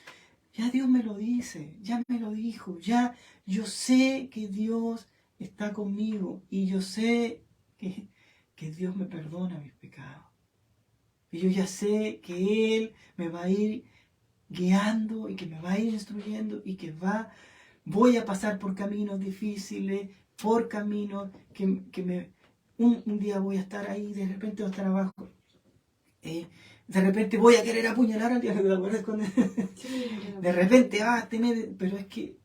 ya Dios me lo dice, ya me lo dijo, ya yo sé que Dios está conmigo y yo sé que Dios me perdona mis pecados. Y yo ya sé que Él me va a ir guiando y que me va a ir instruyendo y que voy a pasar por caminos difíciles, por caminos un día voy a estar ahí, de repente voy a estar abajo. De repente voy a querer apuñalar al diablo, ¿te acuerdas cuando? Sí, de repente va a tener, pero es que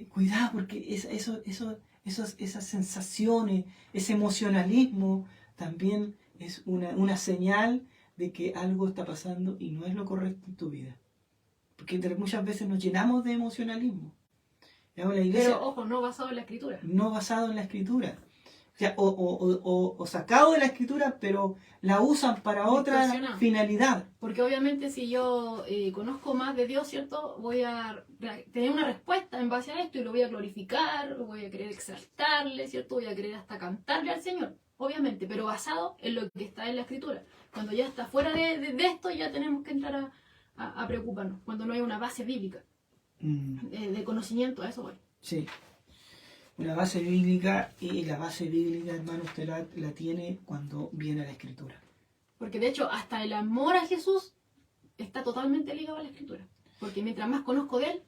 cuidado, porque esas sensaciones, ese emocionalismo también es una señal de que algo está pasando y no es lo correcto en tu vida. Porque muchas veces nos llenamos de emocionalismo. La iglesia, pero ojo, no basado en la Escritura. No basado en la Escritura. O sea, o sacado de la Escritura, pero la usan para otra finalidad. Porque obviamente si yo conozco más de Dios, ¿cierto? Voy a tener una respuesta en base a esto y lo voy a glorificar, voy a querer exaltarle, ¿cierto? Voy a querer hasta cantarle al Señor, obviamente, pero basado en lo que está en la Escritura. Cuando ya está fuera de esto, ya tenemos que entrar a preocuparnos, cuando no hay una base bíblica de conocimiento, a eso voy. Sí. Una base bíblica, y la base bíblica, hermano, usted la tiene cuando viene a la Escritura. Porque de hecho, hasta el amor a Jesús está totalmente ligado a la Escritura. Porque mientras más conozco de Él,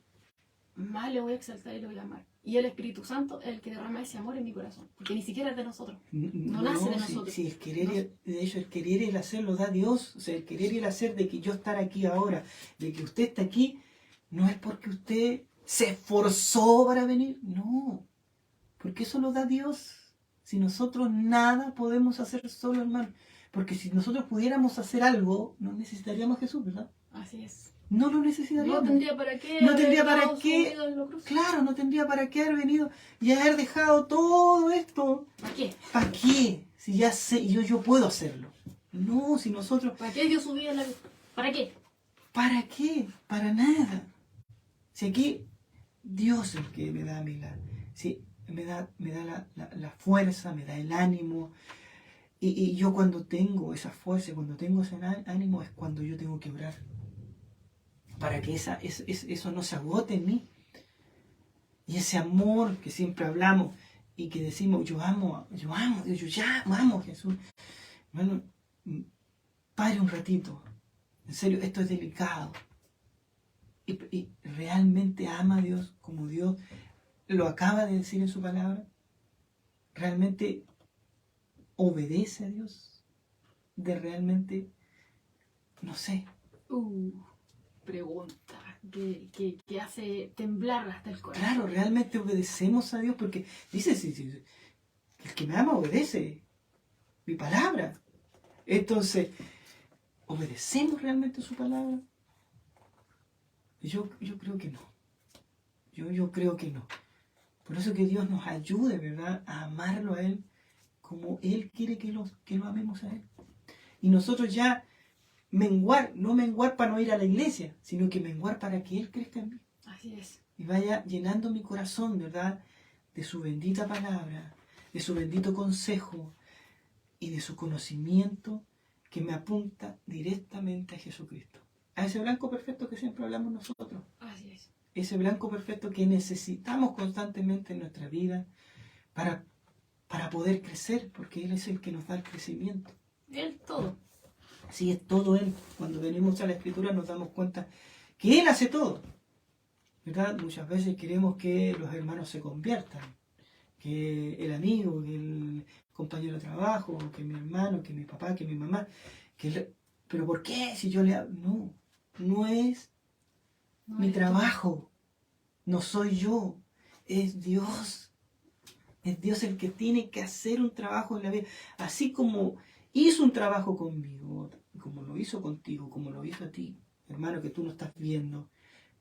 más le voy a exaltar y le voy a amar. Y el Espíritu Santo es el que derrama ese amor en mi corazón. Porque ni siquiera es de nosotros. No nace de nosotros. Sí, de hecho, el querer y el hacer lo da Dios. O sea, el querer y el hacer de que yo estar aquí ahora, de que usted está aquí, no es porque usted se esforzó para venir. No. Porque eso lo da Dios. Si nosotros nada podemos hacer solo, hermano. Porque si nosotros pudiéramos hacer algo, no necesitaríamos a Jesús, ¿verdad? Así es. No lo necesitaríamos. No tendría para qué. No tendría para qué. Claro, no tendría para qué haber venido y haber dejado todo esto. ¿Para qué? ¿Para qué? Si ya sé, yo puedo hacerlo. No, si nosotros. ¿Para qué dio su vida en la vida? ¿Para qué? ¿Para qué? Para nada. Si aquí Dios es el que me da a mí me da la fuerza, me da el ánimo. Y yo cuando tengo esa fuerza, cuando tengo ese ánimo, es cuando yo tengo que orar. Para que eso no se agote en mí. Y ese amor que siempre hablamos y que decimos, yo amo a Dios, yo ya amo a Jesús. Hermano, pare un ratito. En serio, esto es delicado. Y realmente ama a Dios como Dios lo acaba de decir en su palabra. Realmente obedece a Dios. De realmente, no sé. Pregunta que hace temblar hasta el corazón. Claro, realmente obedecemos a Dios porque dice, sí, el que me ama obedece mi palabra. Entonces, ¿obedecemos realmente su palabra? Yo creo que no. Yo creo que no. Por eso que Dios nos ayude, ¿verdad?, a amarlo a Él como Él quiere que lo amemos a Él. Y nosotros ya no menguar para no ir a la iglesia, sino que menguar para que Él crezca en mí. Así es. Y vaya llenando mi corazón, ¿verdad?, de su bendita palabra, de su bendito consejo y de su conocimiento que me apunta directamente a Jesucristo. A ese blanco perfecto que siempre hablamos nosotros. Así es. Ese blanco perfecto que necesitamos constantemente en nuestra vida para poder crecer, porque Él es el que nos da el crecimiento. Él todo. Sí, es todo Él. Cuando venimos a la Escritura nos damos cuenta que Él hace todo, ¿verdad? Muchas veces queremos que los hermanos se conviertan, que el amigo, que el compañero de trabajo, que mi hermano, que mi papá, que mi mamá, pero ¿por qué? Si yo le hablo... No es mi trabajo. No soy yo, es Dios. Es Dios el que tiene que hacer un trabajo en la vida. Así como hizo un trabajo conmigo, como lo hizo contigo, como lo hizo a ti, hermano, que tú no estás viendo.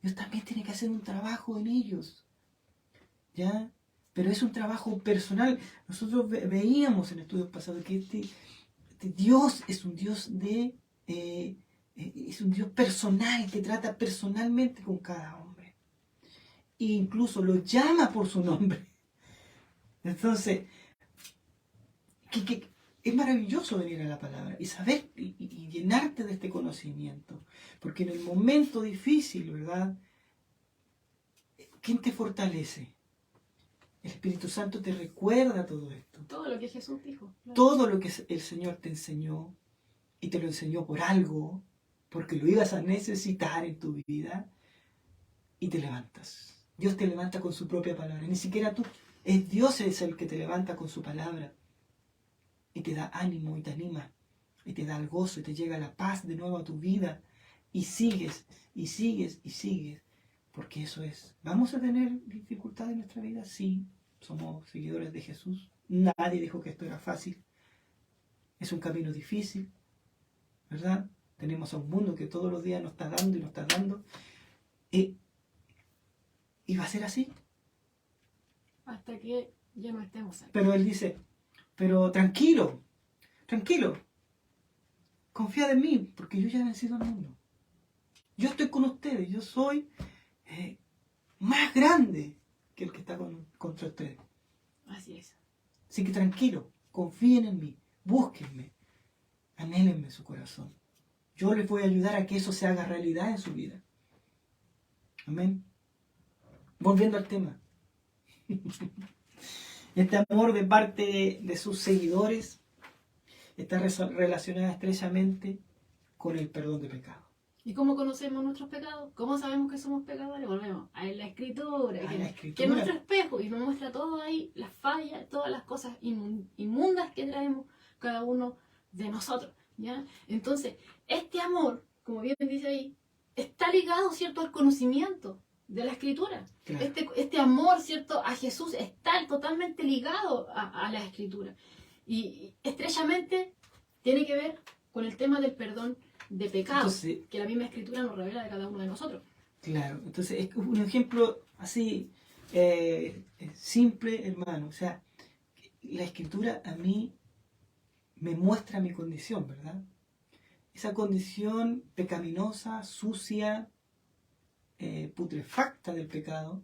Dios también tiene que hacer un trabajo en ellos. ¿Ya? Pero es un trabajo personal. Nosotros veíamos en estudios pasados que este Dios es un Dios es un Dios personal, que trata personalmente con cada hombre. E incluso lo llama por su nombre. Entonces, es maravilloso venir a la palabra y saber y llenarte de este conocimiento. Porque en el momento difícil, ¿verdad? ¿Quién te fortalece? El Espíritu Santo te recuerda todo esto. Todo lo que Jesús dijo. Claro. Todo lo que el Señor te enseñó, y te lo enseñó por algo, porque lo ibas a necesitar en tu vida, y te levantas. Dios te levanta con su propia palabra. Ni siquiera tú. Es Dios es el que te levanta con su palabra. Y te da ánimo y te anima. Y te da el gozo y te llega la paz de nuevo a tu vida. Y sigues, y sigues, y sigues. Porque eso es. ¿Vamos a tener dificultades en nuestra vida? Sí. Somos seguidores de Jesús. Nadie dijo que esto era fácil. Es un camino difícil, ¿verdad? Tenemos a un mundo que todos los días nos está dando y nos está dando. Y va a ser así. Hasta que ya no estemos aquí. Pero Él dice, pero tranquilo, tranquilo. Confiad en mí, porque yo ya he vencido al mundo. Yo estoy con ustedes, yo soy más grande que el que está contra ustedes. Así es. Así que tranquilo, confíen en mí, búsquenme, anhélenme su corazón. Yo les voy a ayudar a que eso se haga realidad en su vida. Amén. Volviendo al tema. Este amor de parte de sus seguidores está relacionado estrechamente con el perdón de pecados. ¿Y cómo conocemos nuestros pecados? ¿Cómo sabemos que somos pecadores? Volvemos a la Escritura, que es nuestro espejo y nos muestra todo ahí, las fallas, todas las cosas inmundas que traemos cada uno de nosotros, ¿ya? Entonces, este amor, como bien dice ahí, está ligado, ¿cierto?, al conocimiento de la Escritura. Claro. Este amor, ¿cierto?, a Jesús está totalmente ligado a la Escritura. Y estrechamente tiene que ver con el tema del perdón de pecados, entonces, que la misma Escritura nos revela de cada uno de nosotros. Claro, entonces es un ejemplo así simple, hermano. O sea, la Escritura a mí me muestra mi condición, ¿verdad? Esa condición pecaminosa, sucia, putrefacta del pecado,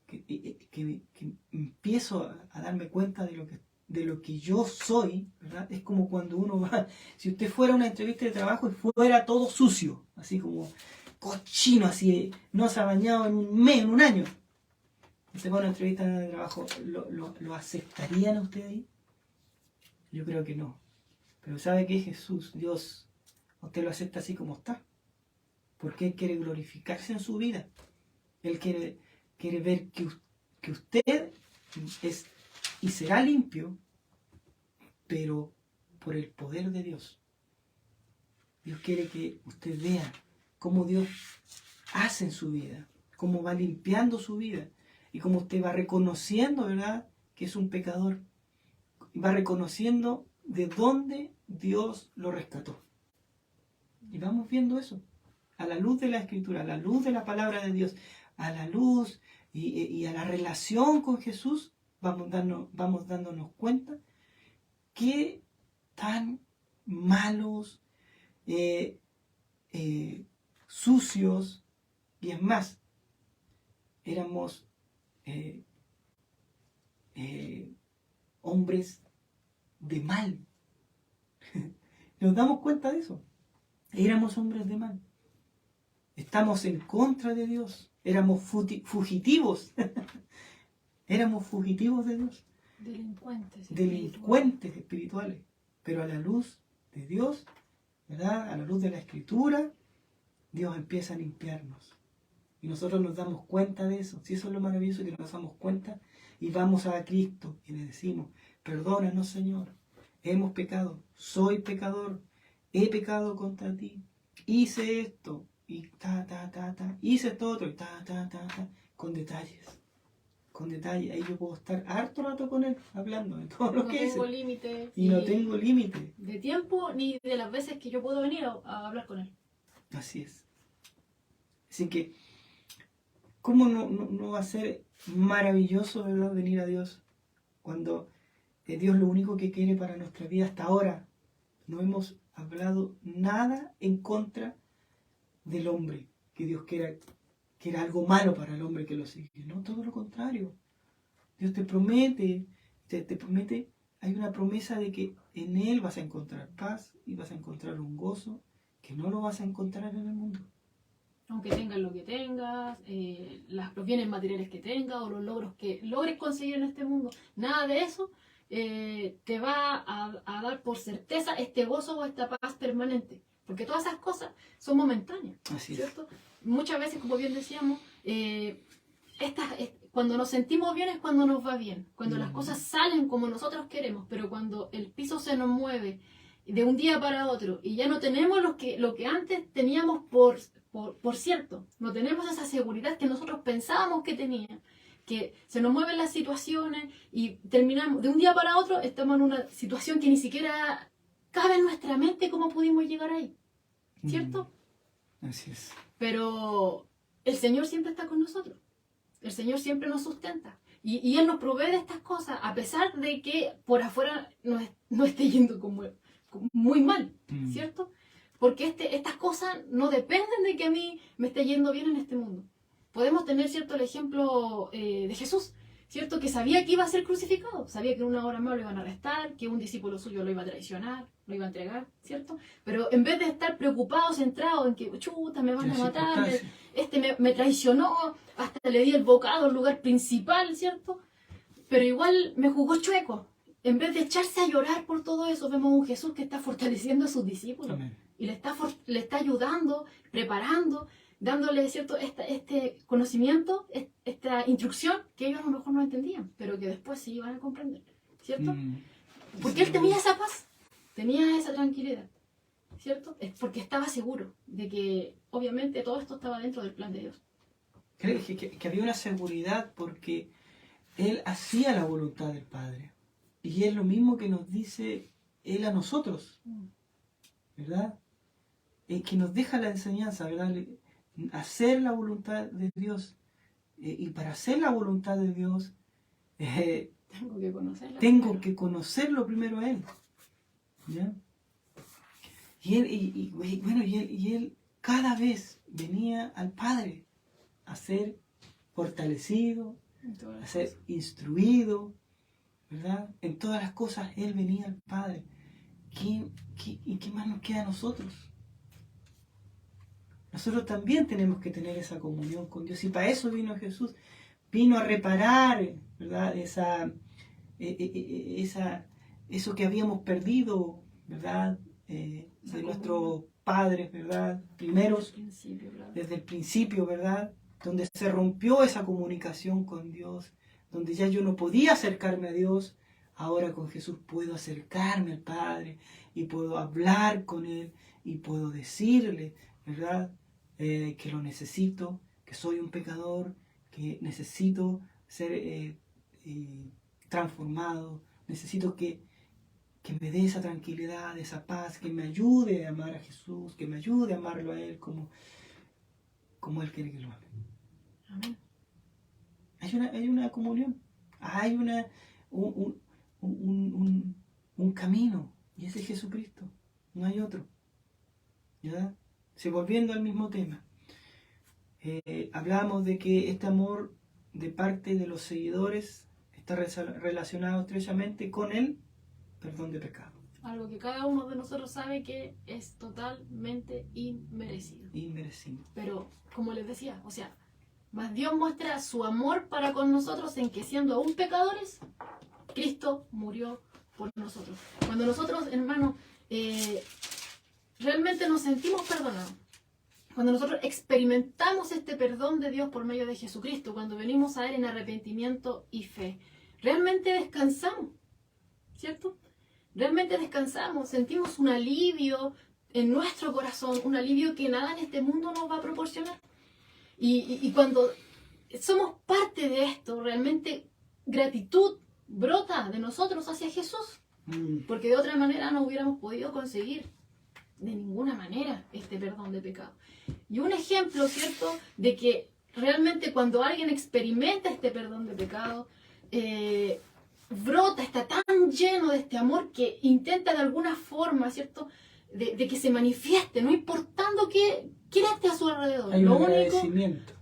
que empiezo a darme cuenta de lo que yo soy, ¿verdad? Es como cuando uno va, si usted fuera a una entrevista de trabajo y fuera todo sucio, así como cochino, así, no se ha bañado en un mes, en un año. Usted va a una entrevista de trabajo, ¿lo aceptarían a usted ahí? Yo creo que no. Pero ¿sabe qué? Jesús, Dios, usted lo acepta así como está. Porque Él quiere glorificarse en su vida. Él quiere ver que usted es y será limpio, pero por el poder de Dios. Dios quiere que usted vea cómo Dios hace en su vida, cómo va limpiando su vida y cómo usted va reconociendo, ¿verdad?, que es un pecador. Va reconociendo de dónde Dios lo rescató. Y vamos viendo eso, a la luz de la Escritura, a la luz de la palabra de Dios, a la luz y a la relación con Jesús, vamos dándonos cuenta qué tan malos, sucios, y es más, éramos hombres de mal. Nos damos cuenta de eso. Éramos hombres de mal. Estamos en contra de Dios. Éramos fugitivos. Éramos fugitivos de Dios. Delincuentes espirituales. Pero a la luz de Dios, ¿verdad?, a la luz de la Escritura, Dios empieza a limpiarnos. Y nosotros nos damos cuenta de eso. Si eso es lo maravilloso, que nos damos cuenta y vamos a Cristo y le decimos, perdónanos, Señor, hemos pecado, soy pecador, he pecado contra ti, hice esto, y hice esto otro, y con detalles. Con detalles. Ahí yo puedo estar harto rato con él, hablando de todo lo No que tengo dice. límites. Y no tengo límite. De tiempo ni de las veces que yo puedo venir a hablar con él. Así es. Así que, ¿cómo no va a ser maravilloso, verdad, venir a Dios cuando Dios lo único que quiere para nuestra vida hasta ahora? No hemos hablado nada en contra del hombre, que Dios quiera que era algo malo para el hombre que lo sigue. No, todo lo contrario. Dios te promete, te promete, hay una promesa de que en Él vas a encontrar paz y vas a encontrar un gozo que no lo vas a encontrar en el mundo. Aunque tengas lo que tengas, los bienes materiales que tengas o los logros que logres conseguir en este mundo, nada de eso te va a dar por certeza este gozo o esta paz permanente. Porque todas esas cosas son momentáneas, Así ¿cierto? Muchas veces, como bien decíamos, cuando nos sentimos bien es cuando nos va bien, cuando las cosas salen como nosotros queremos, pero cuando el piso se nos mueve de un día para otro y ya no tenemos lo que antes teníamos por cierto, no tenemos esa seguridad que nosotros pensábamos que teníamos, que se nos mueven las situaciones y terminamos, de un día para otro estamos en una situación que ni siquiera cabe en nuestra mente cómo pudimos llegar ahí, ¿cierto? Así es. Pero el Señor siempre está con nosotros. El Señor siempre nos sustenta. Y Él nos provee de estas cosas, a pesar de que por afuera no esté yendo como muy mal, ¿cierto? Porque estas cosas no dependen de que a mí me esté yendo bien en este mundo. Podemos tener, ¿cierto?, el ejemplo de Jesús, ¿cierto?, que sabía que iba a ser crucificado, sabía que en una hora más lo iban a arrestar, que un discípulo suyo lo iba a traicionar, lo iba a entregar, ¿cierto? Pero en vez de estar preocupado, centrado en que, chuta, me van a matar, me traicionó, hasta le di el bocado al lugar principal, ¿cierto? Pero igual me jugó chueco. En vez de echarse a llorar por todo eso, vemos a un Jesús que está fortaleciendo a sus discípulos. Amén. Y le está ayudando, preparando, dándole, ¿cierto?, este conocimiento, esta instrucción que ellos a lo mejor no entendían, pero que después sí iban a comprender, ¿cierto? Porque él tenía esa paz, tenía esa tranquilidad, ¿cierto? Es porque estaba seguro de que obviamente todo esto estaba dentro del plan de Dios. Creo que había una seguridad porque él hacía la voluntad del Padre. Y es lo mismo que nos dice él a nosotros, ¿verdad? Que nos deja la enseñanza, ¿verdad? Hacer la voluntad de Dios. Y para hacer la voluntad de Dios, tengo que conocerlo primero a Él. ¿Ya? Y él cada vez venía al Padre a ser fortalecido, a ser instruido, ¿verdad? En todas las cosas Él venía al Padre. ¿Y qué más nos queda a nosotros? Nosotros también tenemos que tener esa comunión con Dios. Y para eso vino Jesús. Vino a reparar, ¿verdad? Eso que habíamos perdido, ¿verdad? De nuestros padres, ¿verdad? Primeros, desde el principio, ¿verdad? Donde se rompió esa comunicación con Dios, donde ya yo no podía acercarme a Dios. Ahora con Jesús puedo acercarme al Padre y puedo hablar con Él y puedo decirle, ¿verdad? Que lo necesito, que soy un pecador, que necesito ser transformado, necesito que me dé esa tranquilidad, esa paz, que me ayude a amar a Jesús, que me ayude a amarlo a Él como Él quiere que lo ame. Amén. Hay una comunión, hay un camino, y ese es Jesucristo, no hay otro. ¿Ya? Si volviendo al mismo tema, hablamos de que este amor de parte de los seguidores está relacionado estrechamente con el perdón de pecado. Algo que cada uno de nosotros sabe que es totalmente inmerecido. Inmerecido. Pero, como les decía, o sea, más Dios muestra su amor para con nosotros en que siendo aún pecadores, Cristo murió por nosotros. Cuando nosotros, hermanos, realmente nos sentimos perdonados, cuando nosotros experimentamos este perdón de Dios por medio de Jesucristo, cuando venimos a Él en arrepentimiento y fe, realmente descansamos, ¿cierto? Realmente descansamos, sentimos un alivio en nuestro corazón, un alivio que nada en este mundo nos va a proporcionar. Y cuando somos parte de esto, realmente gratitud brota de nosotros hacia Jesús, porque de otra manera no hubiéramos podido conseguir de ninguna manera este perdón de pecado. Y un ejemplo, ¿cierto?, de que realmente cuando alguien experimenta este perdón de pecado, brota, está tan lleno de este amor que intenta de alguna forma, ¿cierto?, de que se manifieste, no importando quién esté a su alrededor. Hay Lo un único, agradecimiento.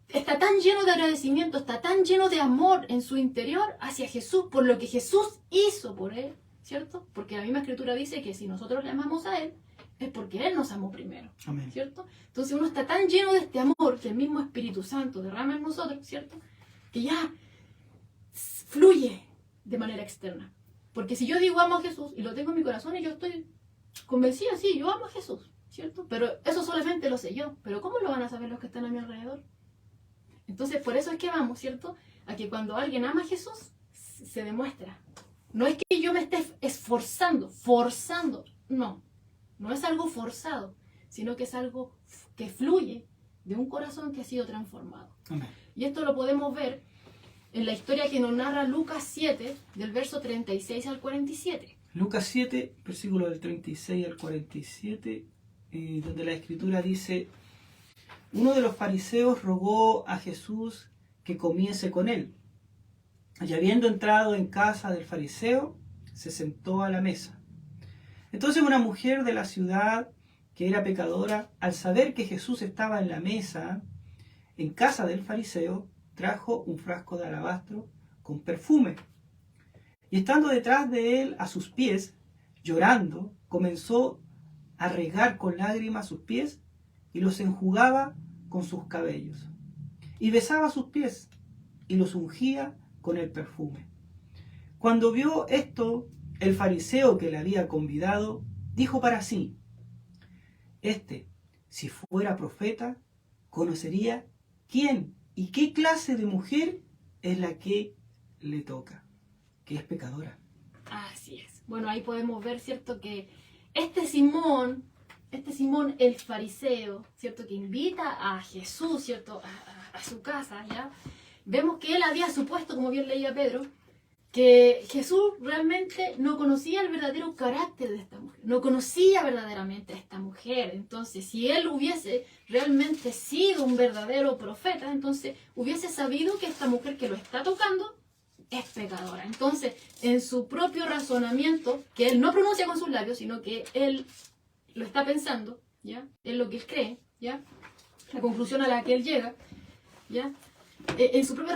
está tan lleno de agradecimiento, está tan lleno de amor en su interior hacia Jesús, por lo que Jesús hizo por él, ¿cierto? Porque la misma Escritura dice que si nosotros le amamos a Él, es porque Él nos amó primero, Amén. ¿cierto? Entonces uno está tan lleno de este amor que el mismo Espíritu Santo derrama en nosotros, ¿cierto?, que ya fluye de manera externa. Porque si yo digo amo a Jesús y lo tengo en mi corazón y yo estoy convencida, sí, yo amo a Jesús, ¿cierto? Pero eso solamente lo sé yo. Pero ¿cómo lo van a saber los que están a mi alrededor? Entonces, por eso es que vamos, ¿cierto?, a que cuando alguien ama a Jesús, se demuestra. No es que yo me esté esforzando, forzando. No, no es algo forzado, sino que es algo que fluye de un corazón que ha sido transformado. Amén. Y esto lo podemos ver en la historia que nos narra Lucas 7, del verso 36 al 47. Lucas 7, versículo del 36 al 47, donde la Escritura dice: uno de los fariseos rogó a Jesús que comiese con él. Y habiendo entrado en casa del fariseo, se sentó a la mesa. Entonces una mujer de la ciudad, que era pecadora, al saber que Jesús estaba en la mesa, en casa del fariseo, trajo un frasco de alabastro con perfume. Y estando detrás de él a sus pies, llorando, comenzó a regar con lágrimas sus pies y los enjugaba con sus cabellos. Y besaba sus pies y los ungía con el perfume. Cuando vio esto, el fariseo que le había convidado dijo para sí: si fuera profeta, conocería quién y qué clase de mujer es la que le toca, que es pecadora. Así es. Bueno, ahí podemos ver, ¿cierto?, que este Simón el fariseo, ¿cierto?, que invita a Jesús, ¿cierto?, a su casa, ¿ya? Vemos que él había supuesto, como bien leía Pedro, que Jesús realmente no conocía el verdadero carácter de esta mujer, no conocía verdaderamente a esta mujer. Entonces, si él hubiese realmente sido un verdadero profeta, entonces hubiese sabido que esta mujer que lo está tocando es pecadora. Entonces, en su propio razonamiento, que él no pronuncia con sus labios, sino que él lo está pensando, ¿ya?, es lo que él cree, ¿ya?, la conclusión a la que él llega, ¿ya?, en su propio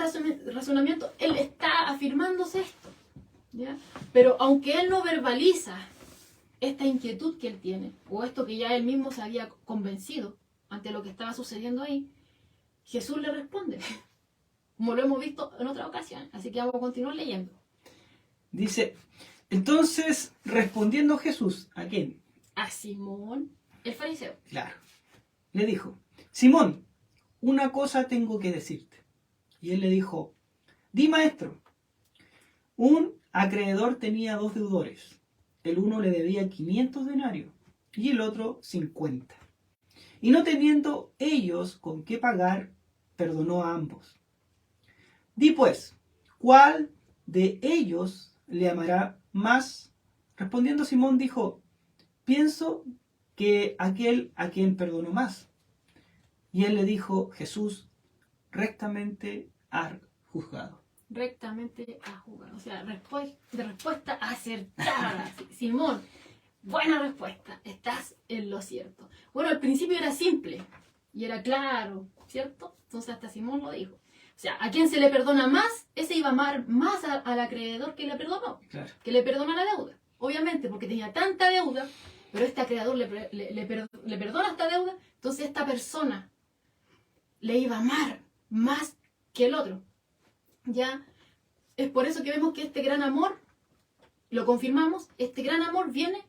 razonamiento, él está afirmándose esto, ¿ya? Pero aunque él no verbaliza esta inquietud que él tiene, o esto que ya él mismo se había convencido ante lo que estaba sucediendo ahí, Jesús le responde, como lo hemos visto en otra ocasión. Así que vamos a continuar leyendo. Dice: entonces, respondiendo Jesús, ¿a quién? A Simón, el fariseo. Claro. Le dijo: Simón, una cosa tengo que decirte. Y él le dijo: di, maestro. Un acreedor tenía 2 deudores. El uno le debía 500 denarios y el otro 50. Y no teniendo ellos con qué pagar, perdonó a ambos. Di pues, ¿cuál de ellos le amará más? Respondiendo Simón dijo: pienso que aquel a quien perdonó más. Y él le dijo: Jesús, rectamente ha juzgado. Rectamente ha juzgado. O sea, respuesta acertada. Simón, buena respuesta. Estás en lo cierto. Bueno, al principio era simple y era claro, ¿cierto? Entonces hasta Simón lo dijo. O sea, a quien se le perdona más, ese iba a amar más al acreedor que le perdonó. Claro. Que le perdona la deuda. Obviamente, porque tenía tanta deuda, pero este acreedor le perdona esta deuda, entonces esta persona le iba a amar más que el otro. Ya es por eso que vemos que este gran amor, lo confirmamos, este gran amor viene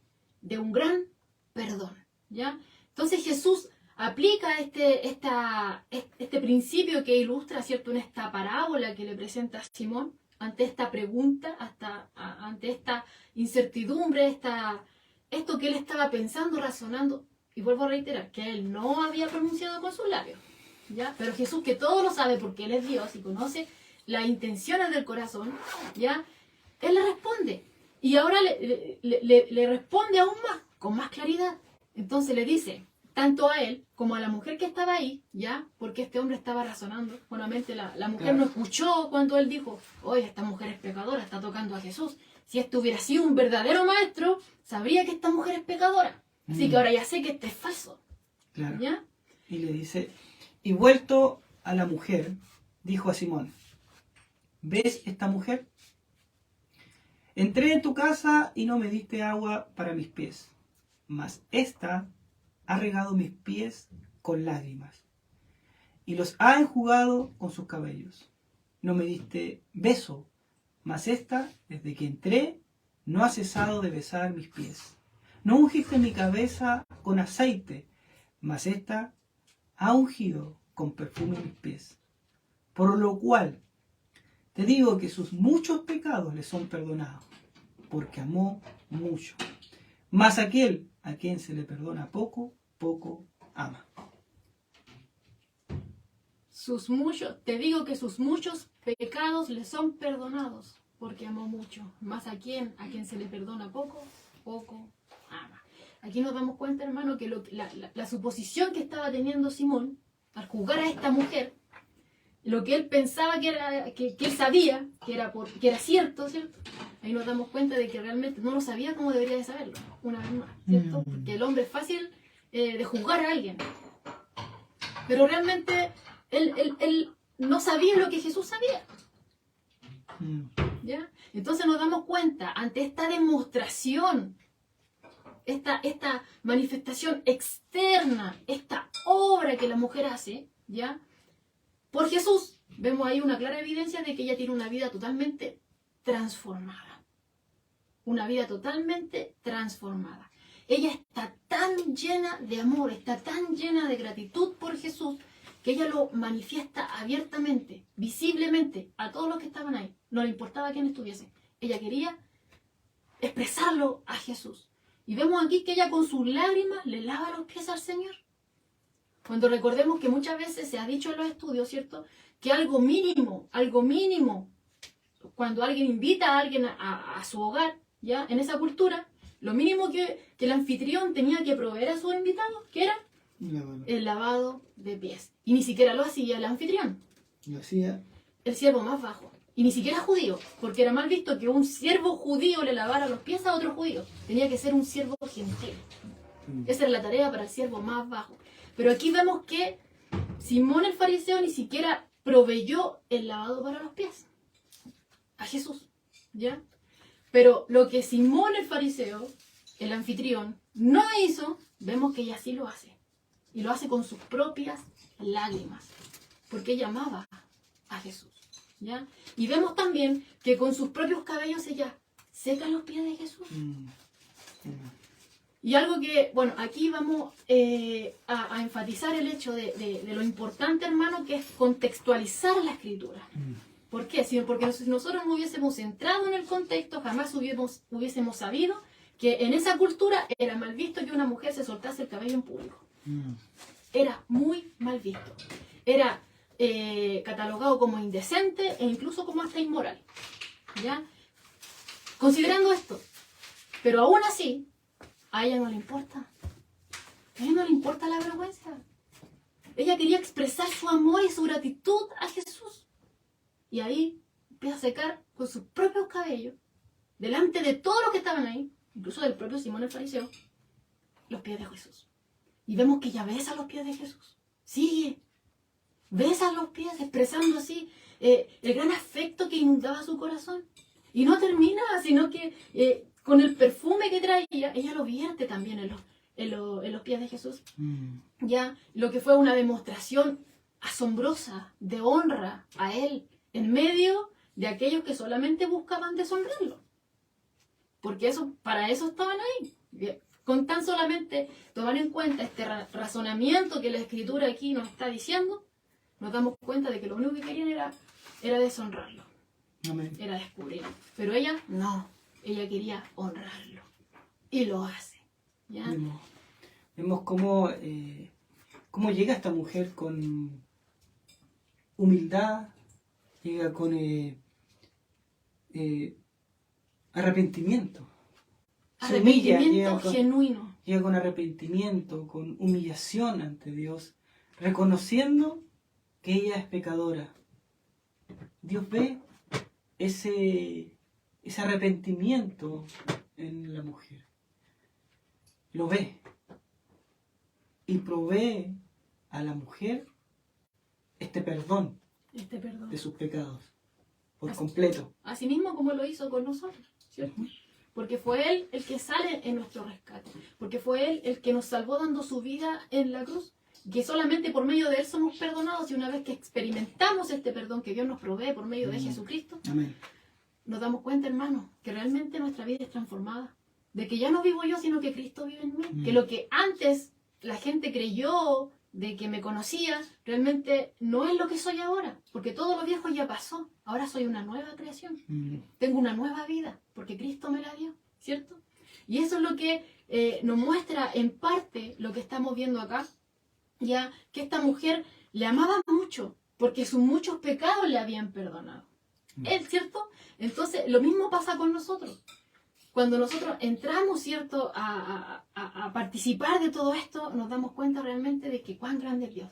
de un gran perdón. ¿Ya? Entonces Jesús aplica este principio que ilustra, ¿cierto?, en esta parábola que le presenta a Simón, ante esta pregunta, ante esta incertidumbre, esto que él estaba pensando, razonando, y vuelvo a reiterar, que él no había pronunciado con sus labios. ¿ya? Pero Jesús, que todo lo sabe porque Él es Dios y conoce las intenciones del corazón, ¿ya? Él le responde. Y ahora le responde aún más, con más claridad. Entonces le dice, tanto a él como a la mujer que estaba ahí, ¿ya? Porque este hombre estaba razonando. Buenamente la mujer no escuchó cuando él dijo, oye, esta mujer es pecadora, está tocando a Jesús. Si esto hubiera sido un verdadero maestro, sabría que esta mujer es pecadora. Así que ahora ya sé que este es falso. Claro. ¿Ya? Y le dice, y vuelto a la mujer, dijo a Simón, ¿ves esta mujer? Entré en tu casa y no me diste agua para mis pies, mas esta ha regado mis pies con lágrimas y los ha enjugado con sus cabellos. No me diste beso, mas esta, desde que entré, no ha cesado de besar mis pies. No ungiste mi cabeza con aceite, mas esta ha ungido con perfume mis pies. Por lo cual te digo que sus muchos pecados le son perdonados, porque amó mucho. Mas aquel a quien se le perdona poco, poco ama. Te digo que sus muchos pecados le son perdonados, porque amó mucho. Mas a quien se le perdona poco, poco ama. Aquí nos damos cuenta, hermano, que la suposición que estaba teniendo Simón al juzgar a esta mujer, lo que él pensaba que él sabía, que era cierto, ¿cierto? Ahí nos damos cuenta de que realmente no lo sabía como debería de saberlo, una vez más, ¿cierto? Porque el hombre es fácil de juzgar a alguien. Pero realmente él no sabía lo que Jesús sabía. ¿Ya? Entonces nos damos cuenta, ante esta demostración, esta manifestación externa, esta obra que la mujer hace, ¿ya? Por Jesús, vemos ahí una clara evidencia de que ella tiene una vida totalmente transformada. Una vida totalmente transformada. Ella está tan llena de amor, está tan llena de gratitud por Jesús, que ella lo manifiesta abiertamente, visiblemente, a todos los que estaban ahí. No le importaba quién estuviese. Ella quería expresarlo a Jesús. Y vemos aquí que ella con sus lágrimas le lava los pies al Señor. Cuando recordemos que muchas veces se ha dicho en los estudios, ¿cierto? Que algo mínimo, cuando alguien invita a alguien a su hogar, ¿ya? En esa cultura, lo mínimo que el anfitrión tenía que proveer a sus invitados, que era el lavado de pies. Y ni siquiera lo hacía el anfitrión. Lo hacía el siervo más bajo. Y ni siquiera judío, porque era mal visto que un siervo judío le lavara los pies a otro judío. Tenía que ser un siervo gentil. Esa era la tarea para el siervo más bajo. Pero aquí vemos que Simón el fariseo ni siquiera proveyó el lavado para los pies a Jesús, ¿ya? Pero lo que Simón el fariseo, el anfitrión, no hizo, vemos que ella sí lo hace. Y lo hace con sus propias lágrimas, porque ella amaba a Jesús, ¿ya? Y vemos también que con sus propios cabellos ella seca los pies de Jesús. Y algo que, bueno, aquí vamos a enfatizar el hecho de lo importante, hermano, que es contextualizar la escritura. ¿Por qué? Porque si nosotros no hubiésemos entrado en el contexto, jamás hubiésemos sabido que en esa cultura era mal visto que una mujer se soltase el cabello en público. Era muy mal visto. Era catalogado como indecente e incluso como hasta inmoral, ¿ya? Considerando esto, pero aún así, a ella no le importa. A ella no le importa la vergüenza. Ella quería expresar su amor y su gratitud a Jesús. Y ahí empieza a secar con sus propios cabellos, delante de todos los que estaban ahí, incluso del propio Simón el fariseo, los pies de Jesús. Y vemos que ella besa los pies de Jesús. Sigue. Besa los pies, expresando así el gran afecto que inundaba su corazón. Y no termina, sino que con el perfume que traía, ella lo vierte también en los pies de Jesús. Ya, lo que fue una demostración asombrosa de honra a él en medio de aquellos que solamente buscaban deshonrarlo. Porque para eso estaban ahí. Con tan solamente tomar en cuenta este razonamiento que la Escritura aquí nos está diciendo, nos damos cuenta de que lo único que querían era deshonrarlo. Amén. Era descubrirlo. Pero ella no. Ella quería honrarlo. Y lo hace. ¿Ya? Vemos cómo llega esta mujer con humildad, llega con arrepentimiento. Se humilla, Arrepentimiento genuino. llega con arrepentimiento, con humillación ante Dios, reconociendo que ella es pecadora. Dios ve ese arrepentimiento en la mujer. Lo ve y provee a la mujer este perdón de sus pecados por completo. Así mismo como lo hizo con nosotros, ¿cierto? Porque fue Él el que sale en nuestro rescate. Porque fue Él el que nos salvó dando su vida en la cruz. Que solamente por medio de Él somos perdonados, y una vez que experimentamos este perdón que Dios nos provee por medio de Jesucristo, Amén. nos damos cuenta, hermanos, que realmente nuestra vida es transformada. De que ya no vivo yo, sino que Cristo vive en mí. Que lo que antes la gente creyó de que me conocía, realmente no es lo que soy ahora. Porque todo lo viejo ya pasó. Ahora soy una nueva creación. Tengo una nueva vida, porque Cristo me la dio, ¿cierto? Y eso es lo que nos muestra en parte lo que estamos viendo acá. Ya que esta mujer le amaba mucho, porque sus muchos pecados le habían perdonado. ¿Es cierto? Entonces, lo mismo pasa con nosotros. Cuando nosotros entramos, ¿cierto?, a participar de todo esto, nos damos cuenta realmente de que cuán grande es Dios.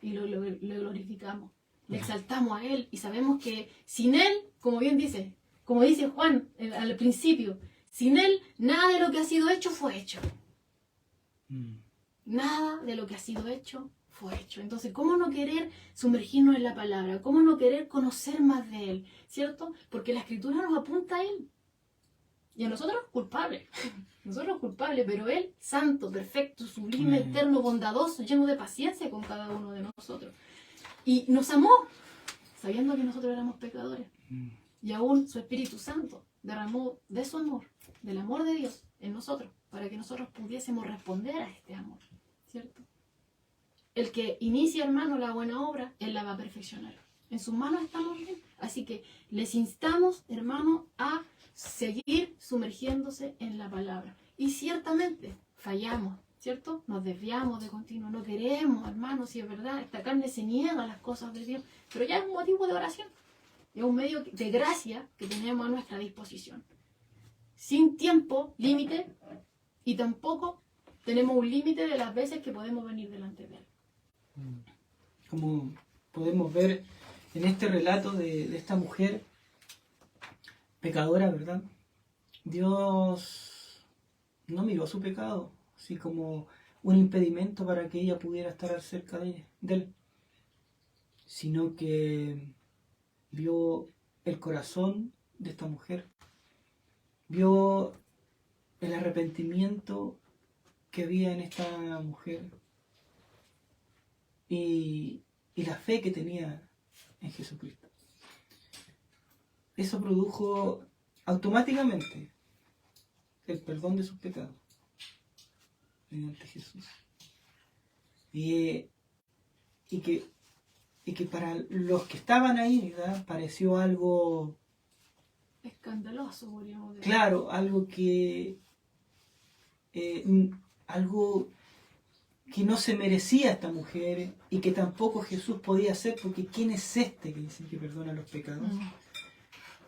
Y lo glorificamos, le exaltamos a Él, y sabemos que sin Él, como bien dice, como dice Juan al principio, sin Él nada de lo que ha sido hecho fue hecho. Nada de lo que ha sido hecho fue hecho. Entonces, ¿cómo no querer sumergirnos en la palabra? ¿Cómo no querer conocer más de Él? ¿Cierto? Porque la Escritura nos apunta a Él. Y a nosotros culpables. Nosotros culpables, pero Él, santo, perfecto, sublime, eterno, bondadoso, lleno de paciencia con cada uno de nosotros. Y nos amó, sabiendo que nosotros éramos pecadores. Y aún su Espíritu Santo derramó de su amor, del amor de Dios en nosotros, para que nosotros pudiésemos responder a este amor, ¿cierto? El que inicia, hermano, la buena obra, Él la va a perfeccionar. En sus manos estamos bien. Así que les instamos, hermano, a seguir sumergiéndose en la palabra. Y ciertamente fallamos, ¿cierto? Nos desviamos de continuo. No queremos, hermano, si es verdad, esta carne se niega a las cosas de Dios. Pero ya es un motivo de oración. Es un medio de gracia que tenemos a nuestra disposición. Sin tiempo, límite, y tampoco tenemos un límite de las veces que podemos venir delante de Él. Como podemos ver en este relato de esta mujer pecadora, ¿verdad? Dios no miró su pecado así como un impedimento para que ella pudiera estar cerca de Él, sino que vio el corazón de esta mujer, vio el arrepentimiento que había en esta mujer y la fe que tenía en Jesucristo. Eso produjo automáticamente el perdón de sus pecados mediante Jesús. Y que para los que estaban ahí, ¿verdad?, pareció algo escandaloso, podríamos decir. Claro, algo que no se merecía esta mujer y que tampoco Jesús podía hacer, porque ¿quién es este que dice que perdona los pecados?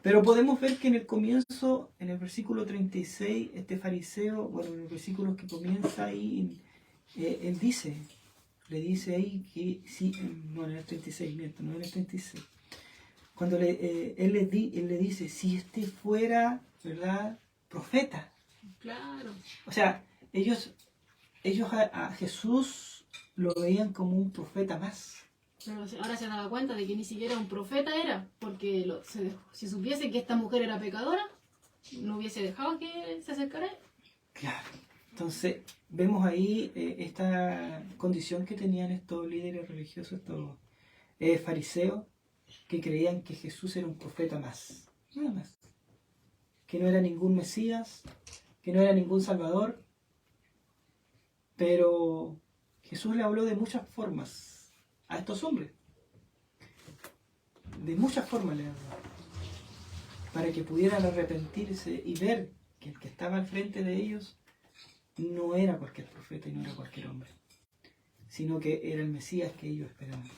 Pero podemos ver que en el comienzo, en el versículo 36, este fariseo, bueno, en el versículo que comienza ahí, él le dice ahí que sí, no en el 36, miento, no en el 36. Cuando él le dice, si este fuera, ¿verdad?, profeta. Claro. O sea, ellos a Jesús lo veían como un profeta más. Pero ahora se daba cuenta de que ni siquiera un profeta era, porque si supiese que esta mujer era pecadora, no hubiese dejado que se acercara a él. Claro. Entonces, vemos ahí esta condición que tenían estos líderes religiosos, estos fariseos, que creían que Jesús era un profeta más, nada más. Que no era ningún Mesías, que no era ningún Salvador, pero Jesús le habló de muchas formas a estos hombres. De muchas formas le habló, para que pudieran arrepentirse y ver que el que estaba al frente de ellos no era cualquier profeta y no era cualquier hombre, sino que era el Mesías que ellos esperaban.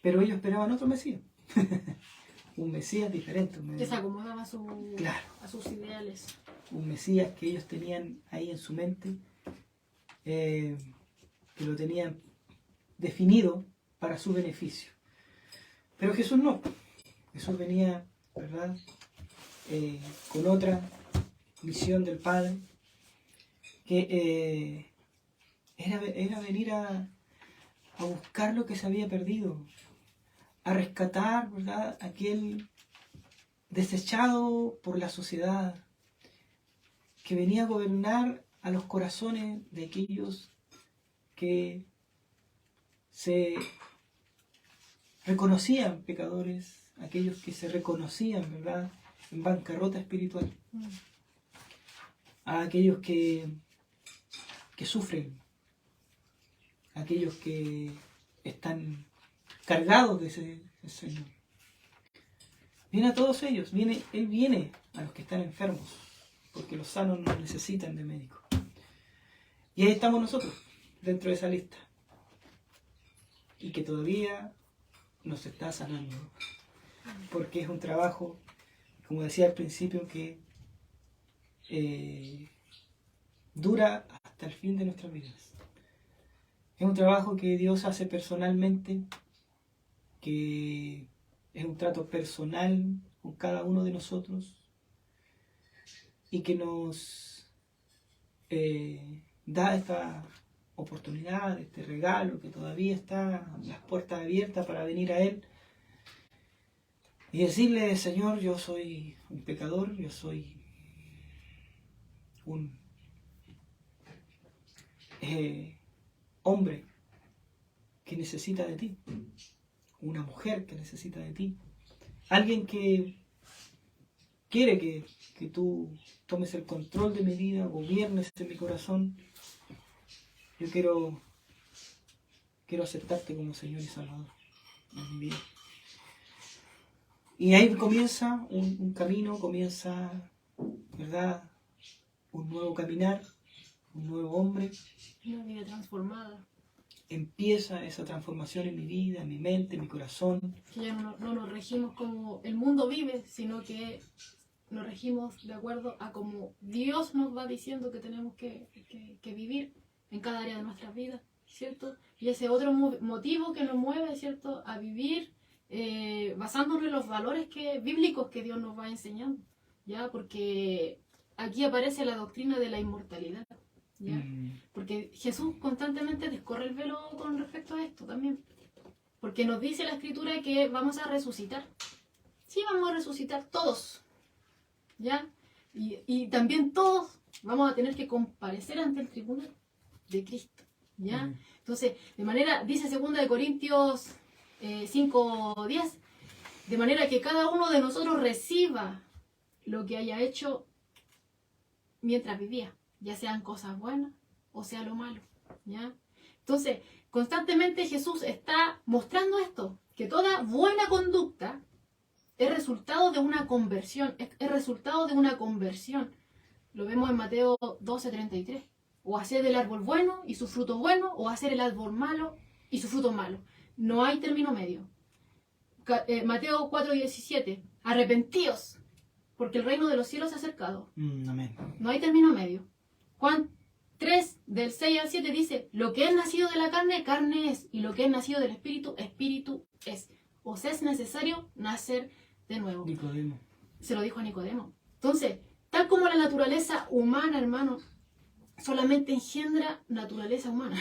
Pero ellos esperaban otro Mesías. Un Mesías diferente. Que se acomodaba Claro. a sus ideales. Un Mesías que ellos tenían ahí en su mente, que lo tenían definido para su beneficio. Pero Jesús no. Jesús venía, ¿verdad?, con otra misión del Padre, que era venir a buscar lo que se había perdido, a rescatar, ¿verdad?, aquel desechado por la sociedad, que venía a gobernar a los corazones de aquellos que se reconocían pecadores, aquellos que se reconocían, ¿verdad?, en bancarrota espiritual, a aquellos que sufren, a aquellos que están cargados de ese Señor. Viene a todos ellos, Él viene a los que están enfermos, porque los sanos no necesitan de médicos. Y ahí estamos nosotros, dentro de esa lista, y que todavía nos está sanando, porque es un trabajo, como decía al principio, que dura hasta el fin de nuestras vidas. Es un trabajo que Dios hace personalmente, que es un trato personal con cada uno de nosotros, y que nos da esta oportunidad, este regalo, que todavía está las puertas abiertas para venir a Él y decirle: Señor, yo soy un pecador, yo soy un hombre que necesita de ti, una mujer que necesita de ti, alguien que quiere que tú tomes el control de mi vida, gobiernes en mi corazón. Yo quiero aceptarte como Señor y Salvador en mi vida. Y ahí comienza un camino, comienza, ¿verdad?, un nuevo caminar, un nuevo hombre. Una vida transformada. Empieza esa transformación en mi vida, en mi mente, en mi corazón. Que ya no nos regimos como el mundo vive, sino que nos regimos de acuerdo a como Dios nos va diciendo que tenemos que vivir en cada área de nuestras vidas, ¿cierto? Y ese otro motivo que nos mueve, ¿cierto?, a vivir basándonos en los valores bíblicos que Dios nos va enseñando, ¿ya? Porque aquí aparece la doctrina de la inmortalidad, ¿ya? Porque Jesús constantemente descorre el velo con respecto a esto también. Porque nos dice la Escritura que vamos a resucitar. Sí, vamos a resucitar todos, ¿ya? Y también todos vamos a tener que comparecer ante el tribunal de Cristo, ¿ya? Entonces, de manera, dice 2 Corintios 5:10, de manera que cada uno de nosotros reciba lo que haya hecho mientras vivía, ya sean cosas buenas o sea lo malo, ¿ya? Entonces, constantemente Jesús está mostrando esto, que toda buena conducta es resultado de una conversión, es resultado de una conversión. Lo vemos en Mateo 12:33. O hacer el árbol bueno y su fruto bueno, o hacer el árbol malo y su fruto malo. No hay término medio. Mateo 4:17. Arrepentíos, porque el reino de los cielos se ha acercado. Amén. No hay término medio. Juan 3, del 6 al 7 dice: lo que es nacido de la carne, carne es, y lo que es nacido del espíritu, espíritu es. Os es necesario nacer de nuevo. Nicodemo. Se lo dijo a Nicodemo. Entonces, tal como la naturaleza humana, hermano, solamente engendra naturaleza humana,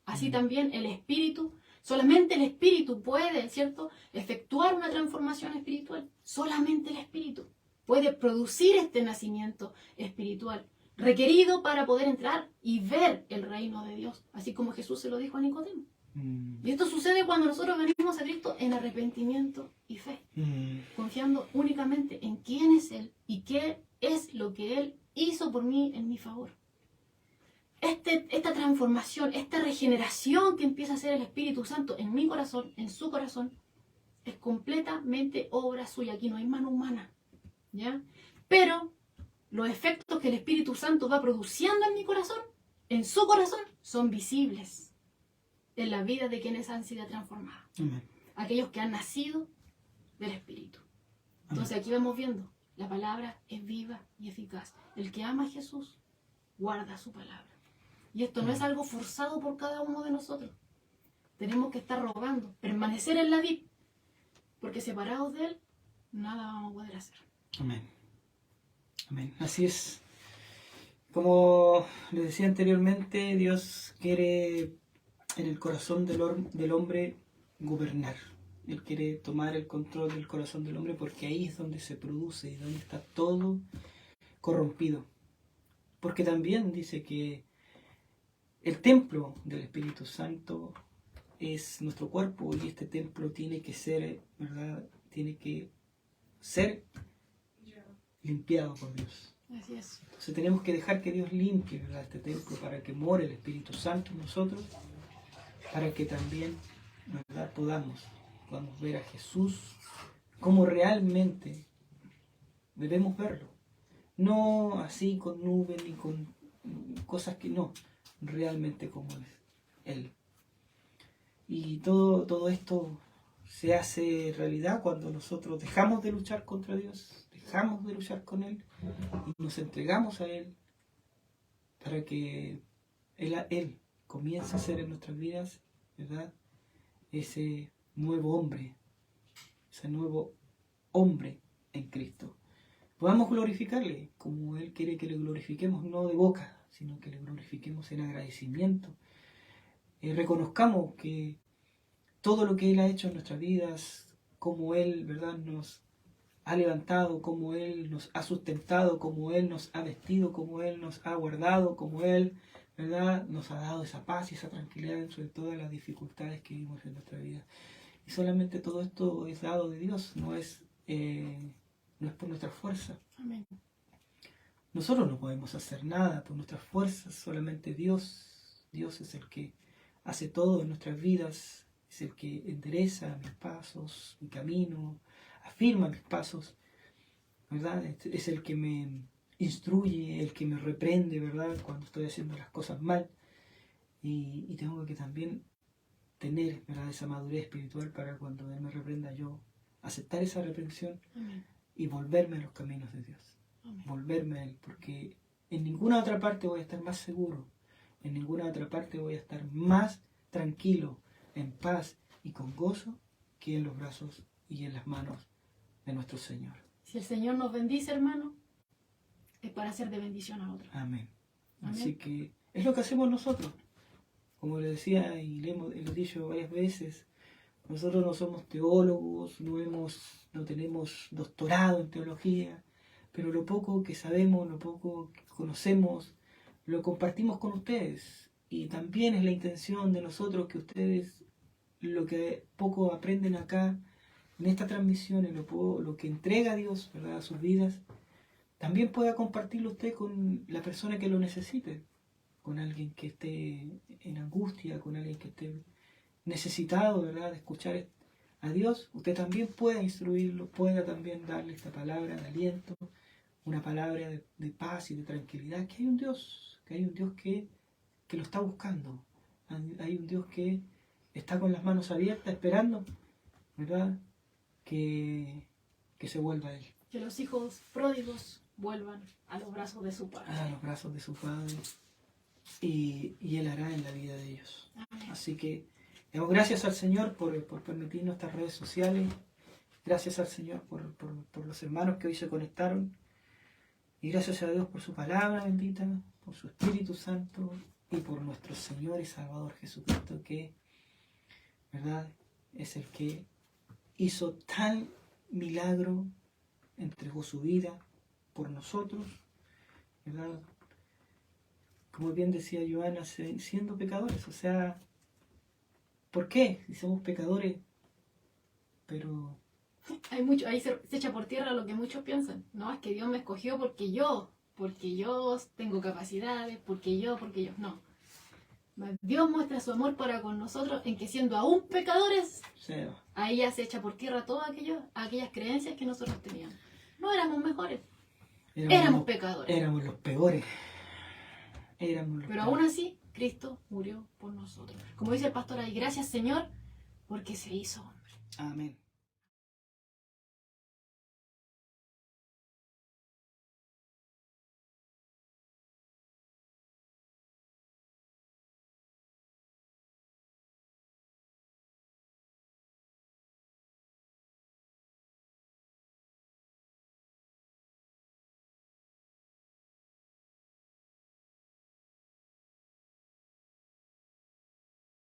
así también el espíritu, solamente el espíritu puede, ¿cierto?, efectuar una transformación espiritual. Solamente el espíritu puede producir este nacimiento espiritual requerido para poder entrar y ver el reino de Dios, así como Jesús se lo dijo a Nicodemo. Y esto sucede cuando nosotros venimos a Cristo en arrepentimiento y fe, confiando únicamente en quién es Él y qué es lo que Él hizo por mí en mi favor. Esta transformación, esta regeneración que empieza a hacer el Espíritu Santo en mi corazón, en su corazón, es completamente obra suya. Aquí no hay mano humana, ¿ya? Pero los efectos que el Espíritu Santo va produciendo en mi corazón, en su corazón, son visibles en la vida de quienes han sido transformados. aquellos que han nacido del Espíritu. Entonces aquí vamos viendo, la palabra es viva y eficaz. El que ama a Jesús guarda su palabra. Y esto no es algo forzado por cada uno de nosotros. Tenemos que estar rogando, permanecer en la vid, porque separados de Él, nada vamos a poder hacer. Amén. Amén. Así es. Como les decía anteriormente, Dios quiere en el corazón del hombre gobernar. Él quiere tomar el control del corazón del hombre porque ahí es donde se produce y donde está todo corrompido. Porque también dice que el templo del Espíritu Santo es nuestro cuerpo y este templo tiene que ser, ¿verdad? Tiene que ser limpiado por Dios. Así es. Entonces tenemos que dejar que Dios limpie, ¿verdad?, este templo para que more el Espíritu Santo en nosotros, para que también, ¿verdad?, podamos ver a Jesús como realmente debemos verlo. No así con nubes ni con cosas que no, realmente como es Él. Y todo esto se hace realidad cuando nosotros dejamos de luchar contra Dios, dejamos de luchar con Él y nos entregamos a Él para que Él comience a ser en nuestras vidas, ¿verdad?, ese nuevo hombre, ese nuevo hombre en Cristo. Podamos glorificarle como Él quiere que le glorifiquemos, no de boca, sino que le glorifiquemos en agradecimiento. Reconozcamos que todo lo que Él ha hecho en nuestras vidas, como Él, ¿verdad?, nos ha levantado, como Él nos ha sustentado, como Él nos ha vestido, como Él nos ha guardado, como Él, ¿verdad?, nos ha dado esa paz y esa tranquilidad dentro de todas las dificultades que vivimos en nuestra vida. Y solamente todo esto es dado de Dios, no es por nuestra fuerza. Amén. Nosotros no podemos hacer nada por nuestras fuerzas, solamente Dios. Dios es el que hace todo en nuestras vidas, es el que endereza mis pasos, mi camino, afirma mis pasos, ¿verdad? Es el que me instruye, el que me reprende, ¿verdad?, cuando estoy haciendo las cosas mal. Y tengo que también tener, ¿verdad?, esa madurez espiritual para cuando Él me reprenda yo aceptar esa reprensión. Amén. Y volverme a los caminos de Dios. Amén. Volverme a Él, porque en ninguna otra parte voy a estar más seguro, en ninguna otra parte voy a estar más tranquilo, en paz y con gozo que en los brazos y en las manos de nuestro Señor. Si el Señor nos bendice, hermano, es para ser de bendición a otros. Amén. Amén. Así que es lo que hacemos nosotros. Como le decía y le he dicho varias veces, nosotros no somos teólogos, no tenemos doctorado en teología, pero lo poco que sabemos, lo poco que conocemos, lo compartimos con ustedes. Y también es la intención de nosotros que ustedes, lo que poco aprenden acá, en esta transmisión, en lo que entrega Dios, ¿verdad?, a sus vidas, también pueda compartirlo usted con la persona que lo necesite, con alguien que esté en angustia, con alguien que esté necesitado, ¿verdad?, de escuchar a Dios. Usted también pueda instruirlo, pueda también darle esta palabra de aliento, una palabra de paz y de tranquilidad, que hay un Dios que lo está buscando. Hay un Dios que está con las manos abiertas esperando, ¿verdad?, que se vuelva a Él. Que los hijos pródigos vuelvan a los brazos de su Padre. A los brazos de su Padre. Y Él hará en la vida de ellos. Amén. Así que damos gracias al Señor por permitirnos estas redes sociales. Gracias al Señor por los hermanos que hoy se conectaron. Y gracias a Dios por su palabra bendita, por su Espíritu Santo y por nuestro Señor y Salvador Jesucristo, que, ¿verdad?, es el que hizo tal milagro, entregó su vida por nosotros, ¿verdad? Como bien decía Joana, siendo pecadores. O sea, ¿por qué? Si somos pecadores, pero Ahí se echa por tierra lo que muchos piensan. No, es que Dios me escogió porque yo tengo capacidades, porque yo. No. Dios muestra su amor para con nosotros en que siendo aún pecadores, ahí ya se echa por tierra todas aquellas creencias que nosotros teníamos. No éramos mejores, éramos pecadores. Éramos los peores. Pero aún así, Cristo murió por nosotros. Como dice el pastor ahí, gracias Señor, porque se hizo hombre. Amén.